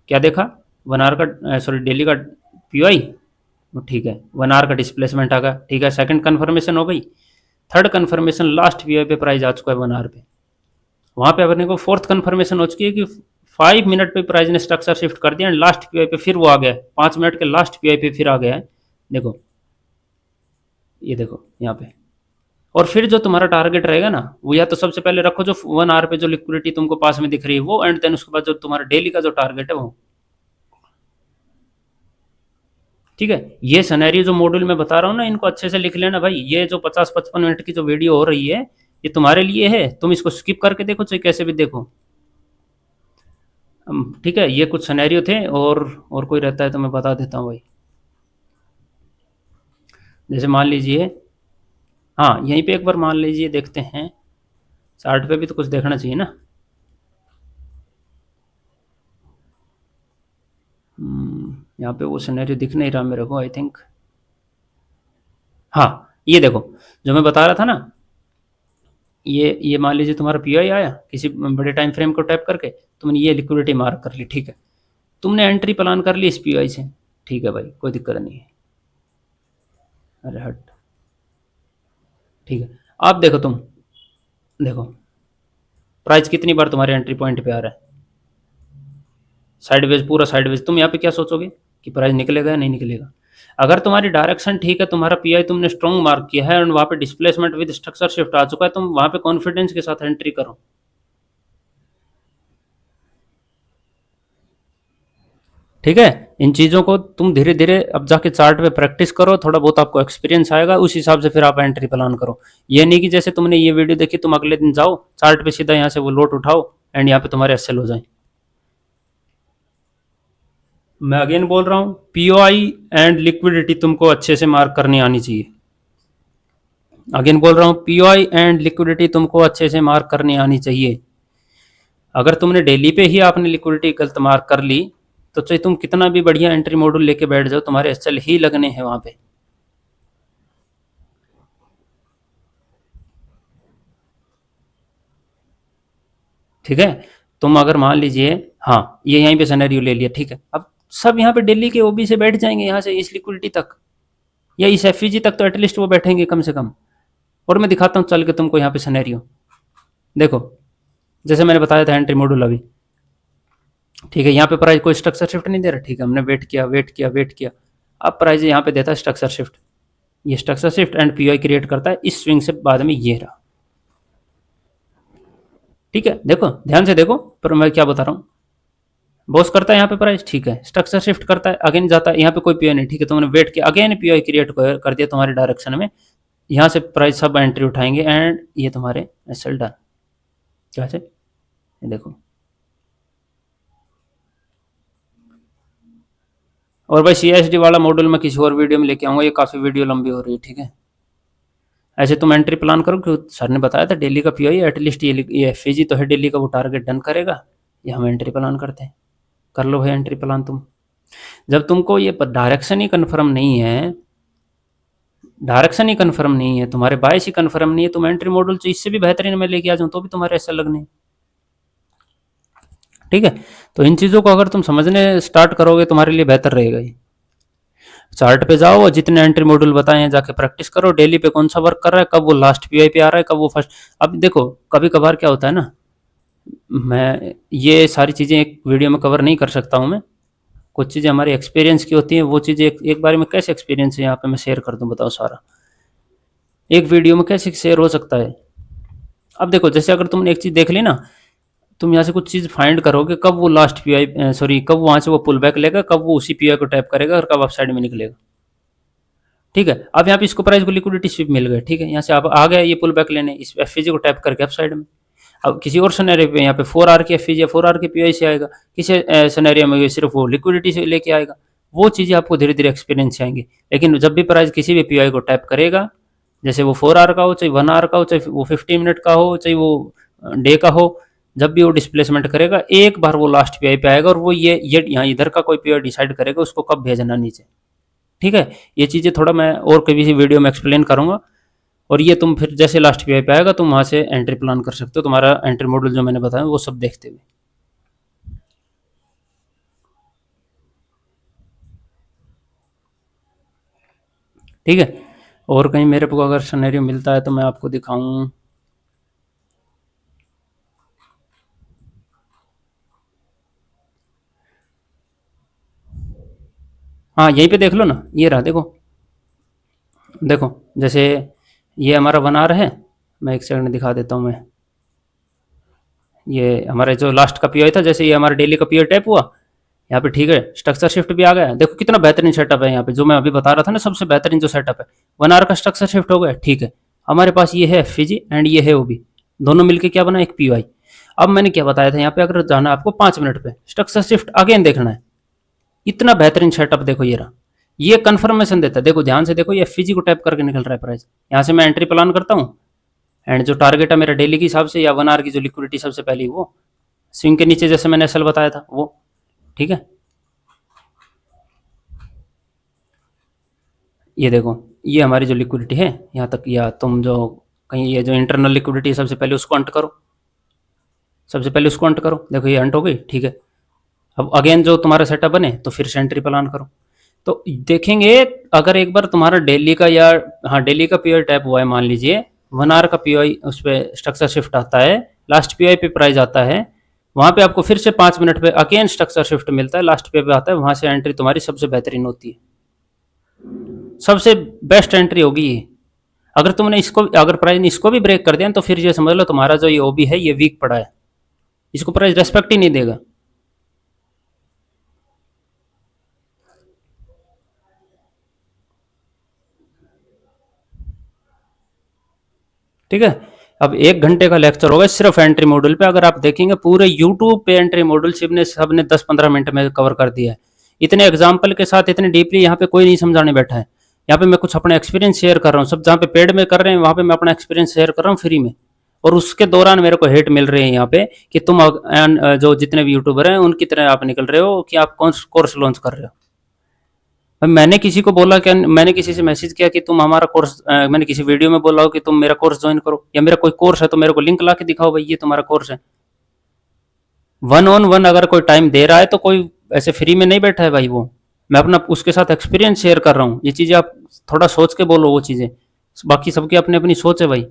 क्या देखा, 1 आवर का सॉरी डेली का पीओई, ठीक है, 1 आवर का डिस्प्लेसमेंट आ गया, ठीक है, सेकंड कन्फर्मेशन हो गई, थर्ड कन्फर्मेशन लास्ट पीओई पे प्राइस आ चुका है 1 आवर पे। वहाँ पे अपने को फोर्थ कन्फर्मेशन हो चुकी है कि 5 मिनट पे प्राइस ने स्ट्रक्चर शिफ्ट कर दिया, एंड लास्ट पीओई पे फिर वो आ गया है, 5 मिनट के लास्ट पीओई पे फिर आ गया है, देखो ये देखो यहाँ पे। और फिर जो तुम्हारा टारगेट रहेगा ना, वो या तो सबसे पहले रखो जो 1 आवर पे जो लिक्विडिटी तुमको पास में दिख रही है वो, एंड देन उसके बाद जो तुम्हारा डेली का जो टारगेट है वो, ठीक है। ये सिनेरियो जो मॉड्यूल में बता रहा हूँ ना, इनको अच्छे से लिख लेना भाई। ये जो 50-55 मिनट की जो वीडियो हो रही है, ये तुम्हारे लिए है, तुम इसको स्किप करके देखो चाहे कैसे भी देखो, ठीक है। ये कुछ सिनेरियो थे, और कोई रहता है तो मैं बता देता हूँ भाई। जैसे मान लीजिए, हाँ यहीं पे एक बार मान लीजिए देखते हैं, चार्ट पे भी तो कुछ देखना चाहिए ना। यहाँ पे वो सिनेरियो दिख नहीं रहा मेरे को, आई थिंक, हाँ ये देखो जो मैं बता रहा था ना, ये मान लीजिए तुम्हारा पीआई आया किसी बड़े टाइम फ्रेम को टैप करके, तुमने ये लिक्विडिटी मार्क कर ली, ठीक है, तुमने एंट्री प्लान कर ली इस पीआई से, ठीक है भाई, कोई दिक्कत नहीं है, अरे हट, ठीक है। आप देखो, तुम देखो प्राइस कितनी बार तुम्हारे एंट्री पॉइंट पे आ रहा है, साइडवेज, पूरा साइडवेज। तुम यहाँ पे क्या सोचोगे कि प्राइस निकलेगा या नहीं निकलेगा। अगर तुम्हारी डायरेक्शन ठीक है, तुम्हारा पीआई तुमने स्ट्रॉन्ग मार्क किया है, और वहाँ पे डिस्प्लेसमेंट विद स्ट्रक्चर शिफ्ट आ चुका है, तुम वहाँ पे कॉन्फिडेंस के साथ एंट्री करो, ठीक है। इन चीज़ों को तुम धीरे धीरे अब जाके चार्ट पे प्रैक्टिस करो, थोड़ा बहुत आपको एक्सपीरियंस आएगा, उस हिसाब से फिर आप एंट्री प्लान करो। ये नहीं कि जैसे तुमने ये वीडियो देखी तुम अगले दिन जाओ चार्ट पे सीधा यहाँ से वो लोट उठाओ एंड यहाँ पे तुम्हारे एसएल हो जाए। मैं अगेन बोल रहा हूँ, पीओआई एंड लिक्विडिटी तुमको अच्छे से मार्क करनी आनी चाहिए। अगेन बोल रहा हूँ, पीओआई एंड लिक्विडिटी तुमको अच्छे से मार्क करनी आनी चाहिए। अगर तुमने डेली पे ही आपने लिक्विडिटी गलत मार्क कर ली, तो चाहे तुम कितना भी बढ़िया एंट्री मॉड्यूल लेके बैठ जाओ, तुम्हारे एसएल ही लगने हैं वहां पे, ठीक है। तुम अगर मान लीजिए, हाँ ये यहीं पे सिनेरियो ले लिया, ठीक है, अब सब यहाँ पे दिल्ली के ओबी से बैठ जाएंगे यहाँ से इस लिक्विडिटी तक या इस एफईजी तक, तो एटलीस्ट वो बैठेंगे कम से कम। और मैं दिखाता हूँ चल के तुमको यहाँ पे सिनेरियो, देखो जैसे मैंने बताया था एंट्री मॉड्यूल अभी, ठीक है, यहाँ पे प्राइस कोई स्ट्रक्चर शिफ्ट नहीं दे रहा, ठीक है, हमने वेट किया वेट किया वेट किया, अब प्राइस यहाँ पे देता है स्ट्रक्चर शिफ्ट, ये structure shift and POI create करता है इस स्विंग से बाद में, ये रहा, ठीक है। देखो ध्यान से देखो, पर मैं क्या बता रहा हूँ, बॉस करता है यहाँ पे प्राइस, ठीक है, स्ट्रक्चर शिफ्ट करता है, अगेन जाता है, यहाँ पे कोई पीओ नहीं, ठीक है, तुमने वेट किया, अगेन पीओ क्रिएट कर दिया तुम्हारे डायरेक्शन में, यहाँ से प्राइस सब एंट्री उठाएंगे एंड ये तुम्हारे एसएल डन, क्या है ये देखो। और भाई सीएसडी वाला मॉड्यूल मैं किसी और वीडियो में लेके आऊँगा, ये काफ़ी वीडियो लंबी हो रही है, ठीक है। ऐसे तुम एंट्री प्लान करो, क्योंकि सर ने बताया था डेली का पीओ एटलीस्ट ये एफईजी तो है डेली का, वो टारगेट डन करेगा, ये हम एंट्री प्लान करते हैं, कर लो भाई एंट्री प्लान तुम। जब तुमको ये डायरेक्शन ही कन्फर्म नहीं है, डायरेक्शन ही कन्फर्म नहीं है, तुम्हारे बायस ही कन्फर्म नहीं है, तुम एंट्री मॉड्यूल से इससे भी बेहतरीन मैं लेके आ जाऊँ तो भी तुम्हारे ऐसा लगने, ठीक है। तो इन चीज़ों को अगर तुम समझने स्टार्ट करोगे तुम्हारे लिए बेहतर रहेगा। ये चार्ट पे जाओ और जितने एंट्री मॉड्यूल बताए हैं जाके प्रैक्टिस करो, डेली पे कौन सा वर्क कर रहा है, कब वो लास्ट पीआई पे आ रहा है, कब वो फर्स्ट। अब देखो कभी कभार क्या होता है ना, मैं ये सारी चीज़ें एक वीडियो में कवर नहीं कर सकता हूँ मैं, कुछ चीज़ें हमारी एक्सपीरियंस की होती हैं, वो चीज़ें एक बारे में कैसे एक्सपीरियंस है यहाँ पे मैं शेयर कर दूँ, बताओ सारा एक वीडियो में कैसे शेयर हो सकता है। अब देखो जैसे अगर तुमने एक चीज़ देख ली ना, तुम यहाँ से कुछ चीज़ फाइंड करोगे कब वो लास्ट पीआई सॉरी कब वहाँ से वो पुल बैक लेगा, कब वो उसी पीआई को टैप करेगा और कब अप साइड में निकलेगा, ठीक है। अब यहाँ पे इसको प्राइस को लिक्विडिटी स्विप मिल गया, ठीक है, यहाँ से अब आ गया ये पुल बैक लेने, इस एफईजी को टैप करके अप साइड में। अब किसी और सिनेरियो पे यहाँ पे 4 आवर की एफपीजी या 4 आवर की पीआई से आएगा, किसी सिनेरियो में सिर्फ वो लिक्विडिटी से लेके आएगा। वो चीज़ें आपको धीरे धीरे एक्सपीरियंस से आएंगी। लेकिन जब भी प्राइस किसी भी पीआई को टैप करेगा, जैसे वो 4 आवर का हो, चाहे 1 आवर का हो, चाहे वो 15 मिनट का हो, चाहे वो डे का हो, जब भी वो डिस्प्लेसमेंट करेगा एक बार वो लास्ट पीआई पे आएगा और वो ये यहाँ इधर का कोई पीआई डिसाइड करेगा उसको कब भेजना नीचे। ठीक है, ये चीज़ें थोड़ा मैं और किसी वीडियो में एक्सप्लेन करूंगा। और ये तुम फिर जैसे लास्ट पीआई पे आएगा तुम वहाँ से एंट्री प्लान कर सकते हो, तुम्हारा एंट्री मॉडल जो मैंने बताया वो सब देखते हुए। ठीक है, और कहीं मेरे को अगर सिनेरियो मिलता है तो मैं आपको दिखाऊं। हाँ यहीं पे देख लो ना, ये रहा, देखो देखो, जैसे ये हमारा 1 आवर है, मैं एक सेकंड दिखा देता हूँ मैं। ये हमारे जो लास्ट का पीओ था, जैसे ये हमारा डेली का पीओ टैप हुआ यहाँ पे। ठीक है, स्ट्रक्चर शिफ्ट भी आ गया, देखो कितना बेहतरीन सेटअप है यहाँ पे, जो मैं अभी बता रहा था ना सबसे बेहतरीन जो सेटअप है। 1 आवर का स्ट्रक्चर शिफ्ट हो गया। ठीक है, हमारे पास ये है एफपीजी एंड ये है ओबी, दोनों मिलके क्या बना, एक पीओआई। अब मैंने क्या बताया था, यहाँ पे अगर जाना है आपको 5 मिनट पे, स्ट्रक्चर शिफ्ट अगेन देखना है। इतना बेहतरीन सेटअप देखो, ये रहा, ये कंफर्मेशन देता है। देखो ध्यान से देखो, ये एफपीजी को टैप करके निकल रहा है प्राइस। यहाँ से मैं एंट्री प्लान करता हूँ एंड जो टारगेट है मेरा डेली के हिसाब से या 1 आवर की जो लिक्विडिटी सबसे पहली वो स्विंग के नीचे, जैसे मैंने एसएल बताया था वो। ठीक है, ये देखो, ये हमारी जो लिक्विडिटी है यहाँ तक, या तुम जो कहीं ये जो इंटरनल लिक्विडिटी सबसे पहले उसको अंट करो, सबसे पहले उसको अंट करो। देखो ये अंट हो गई। ठीक है, अब अगेन जो तुम्हारा सेटअप बने तो फिर से एंट्री प्लान करो। तो देखेंगे अगर एक बार तुम्हारा डेली का या हाँ डेली का पीआई टैप हुआ है, मान लीजिए 1 आवर का पीआई उस पर स्ट्रक्चर शिफ्ट आता है, लास्ट पीआई पे प्राइस आता है, वहाँ पे आपको फिर से 5 मिनट पे अगेन स्ट्रक्चर शिफ्ट मिलता है, लास्ट पे आता है, वहाँ से एंट्री तुम्हारी सबसे बेहतरीन होती है, सबसे बेस्ट एंट्री होगी ये। अगर तुमने इसको, अगर प्राइस ने इसको भी ब्रेक कर दिया तो फिर ये समझ लो तुम्हारा जो ये ओबी है ये वीक पड़ा है, इसको प्राइस रेस्पेक्ट ही नहीं देगा। ठीक है, अब 1 घंटे का लेक्चर होगा सिर्फ एंट्री मॉड्यूल पे। अगर आप देखेंगे पूरे यूट्यूब पे एंट्री मॉड्यूल सबने 10-15 मिनट में कवर कर दिया है, इतने एग्जाम्पल के साथ, इतने डीपली। यहाँ पे कोई नहीं समझाने बैठा है, यहाँ पे मैं कुछ अपना एक्सपीरियंस शेयर कर रहा हूँ। सब जहाँ पे पेड में कर रहे हैं वहाँ पे मैं अपना एक्सपीरियंस शेयर कर रहा हूँ फ्री में, और उसके दौरान मेरे को हेट मिल रहे हैं यहाँ पे कि तुम जो जितने भी यूट्यूबर हैं उनकी तरह आप निकल रहे हो कि आप कौन कोर्स लॉन्च कर रहे हो। मैंने किसी को बोला क्या, मैंने किसी से मैसेज किया कि तुम हमारा कोर्स, मैंने किसी वीडियो में बोला हो कि तुम मेरा कोर्स ज्वाइन करो, या मेरा कोई कोर्स है तो मेरे को लिंक ला के दिखाओ भाई ये तुम्हारा कोर्स है। 1-on-1 अगर कोई टाइम दे रहा है तो कोई ऐसे फ्री में नहीं बैठा है भाई, वो मैं अपना उसके साथ एक्सपीरियंस शेयर कर रहा हूँ। ये चीज़ें आप थोड़ा सोच के बोलो वो चीज़ें, बाकी सबकी अपनी अपनी सोच है भाई।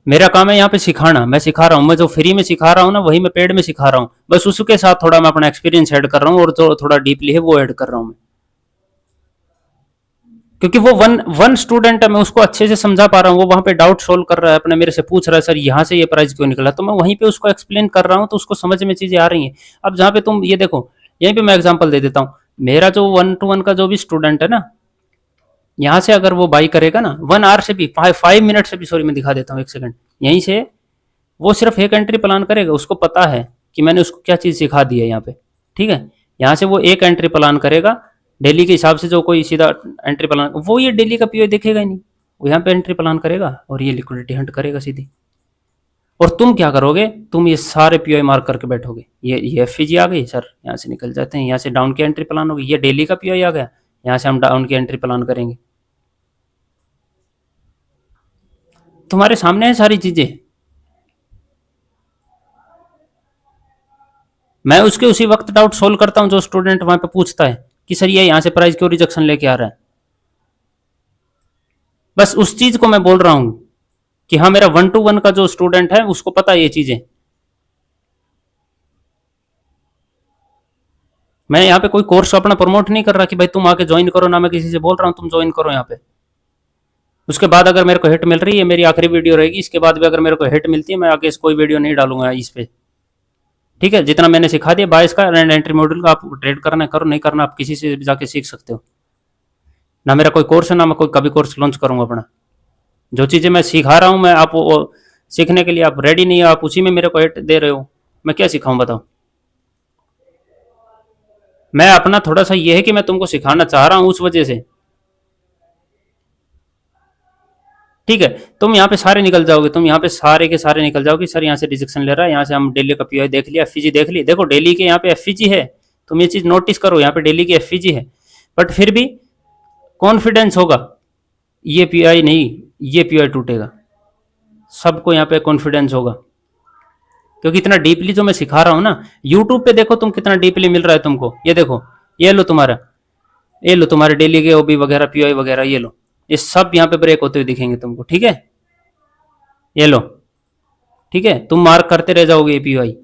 मेरा काम है यहाँ पे सिखाना, मैं सिखा रहा हूँ, मैं जो फ्री में सिखा रहा हूँ ना वही मैं पेड में सिखा रहा हूँ, बस उसके साथ थोड़ा मैं अपना एक्सपीरियंस ऐड कर रहा हूँ, और जो थोड़ा डीपली है वो ऐड कर रहा हूँ मैं। क्योंकि वो वन वन स्टूडेंट है, मैं उसको अच्छे से समझा पा रहा हूँ, वो वहाँ पे डाउट सोल्व कर रहा है अपने, मेरे से पूछ रहा है सर यहाँ से ये प्राइस क्यों निकला, तो मैं वहीं पे उसको एक्सप्लेन कर रहा हूँ, तो उसको समझ में चीज़ें आ रही हैं। अब जहाँ पे तुम ये देखो, यहीं पे मैं एग्जांपल दे देता हूँ, मेरा जो 1-to-1 का जो भी स्टूडेंट है ना, यहाँ से अगर वो बाई करेगा ना 1 आवर से भी 5 मिनट से भी, सॉरी मैं दिखा देता हूँ एक सेकंड, यहीं से वो सिर्फ एक एंट्री प्लान करेगा, उसको पता है कि मैंने उसको क्या चीज़ सिखा दी है यहाँ पे। ठीक है, यहाँ से वो एक एंट्री प्लान करेगा डेली के हिसाब से, जो कोई सीधा एंट्री प्लान, वो ये डेली का पीओ देखेगा ही नहीं, वो यहाँ पे एंट्री प्लान करेगा और ये लिक्विडिटी हंट करेगा सीधी। और तुम क्या करोगे, तुम ये सारे पीओ मार्क करके बैठोगे, ये एफईजी आ गई सर, यहाँ से निकल जाते हैं, यहाँ से डाउन की एंट्री प्लान होगी, ये डेली का पीओ आ गया, यहाँ से हम डाउन की एंट्री प्लान करेंगे। तुम्हारे सामने है सारी चीजें, मैं उसके उसी वक्त डाउट सोल्व करता हूँ जो स्टूडेंट वहां पे पूछता है कि सर ये यहाँ से प्राइस क्यों रिजेक्शन लेके आ रहा है। बस उस चीज को मैं बोल रहा हूँ कि हाँ मेरा 1-to-1 का जो स्टूडेंट है उसको पता है ये चीजें। मैं यहाँ पे कोई कोर्स अपना प्रमोट नहीं कर रहा कि भाई तुम आके ज्वाइन करो, ना मैं किसी से बोल रहा हूँ तुम ज्वाइन करो यहाँ पे। उसके बाद अगर मेरे को हिट मिल रही है, मेरी आखिरी वीडियो रहेगी, इसके बाद भी अगर मेरे को हिट मिलती है मैं आगे कोई वीडियो नहीं डालूंगा इस पे। ठीक है, जितना मैंने सिखा दिया बायस का एंट्री मॉड्यूल का, आप ट्रेड करना करो, नहीं करना आप किसी से जाके सीख सकते हो। ना मेरा कोई कोर्स है, ना मैं कोई कभी कोर्स लॉन्च करूंगा अपना। जो चीज़ें मैं सिखा रहा हूँ मैं आप सीखने के लिए आप रेडी नहीं हो, आप उसी में मेरे को एट दे रहे हो, मैं क्या सिखाऊं बताओ। मैं अपना थोड़ा सा ये है कि मैं तुमको सिखाना चाह रहा हूं उस वजह से। ठीक है, तुम यहाँ पे सारे निकल जाओगे, तुम यहाँ पे सारे के सारे निकल जाओगे, सर यहाँ से रिजेक्शन ले रहा है, यहाँ से हम डेली का पीआई देख लिया, एफईजी देख ली, देखो डेली के यहाँ पे एफईजी है, तुम ये चीज नोटिस करो, यहाँ पे डेली की एफईजी है, बट फिर भी कॉन्फिडेंस होगा, ये पीआई नहीं, ये पीआई टूटेगा, सबको यहाँ पे कॉन्फिडेंस होगा, क्योंकि इतना डीपली जो मैं सिखा रहा हूँ ना, यूट्यूब पे देखो तुम कितना डीपली मिल रहा है तुमको, ये देखो, ये लो तुम्हारा, ये लो तुम्हारे डेली के ओबी वगैरह पीआई वगैरह, ये लो, ये सब यहाँ पे ब्रेक होते हुए दिखेंगे तुमको, ठीक है, ये लो, ठीक है, तुम मार्क करते रह जाओगे एपीआई।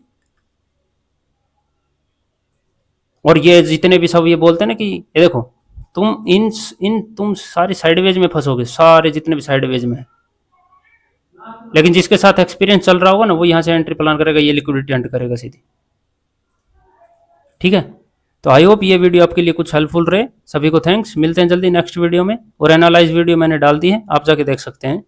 और ये जितने भी सब ये बोलते हैं ना कि ये देखो, तुम इन तुम सारे साइडवेज में फंसोगे, सारे जितने भी साइडवेज में है, लेकिन जिसके साथ एक्सपीरियंस चल रहा होगा ना, वो यहाँ से एंट्री प्लान करेगा, ये लिक्विडिटी एंटर करेगा सीधी, ठीक है। तो आई होप ये वीडियो आपके लिए कुछ हेल्पफुल रहे, सभी को थैंक्स, मिलते हैं जल्दी नेक्स्ट वीडियो में, और एनालाइज वीडियो मैंने डाल दी है, आप जाके देख सकते हैं।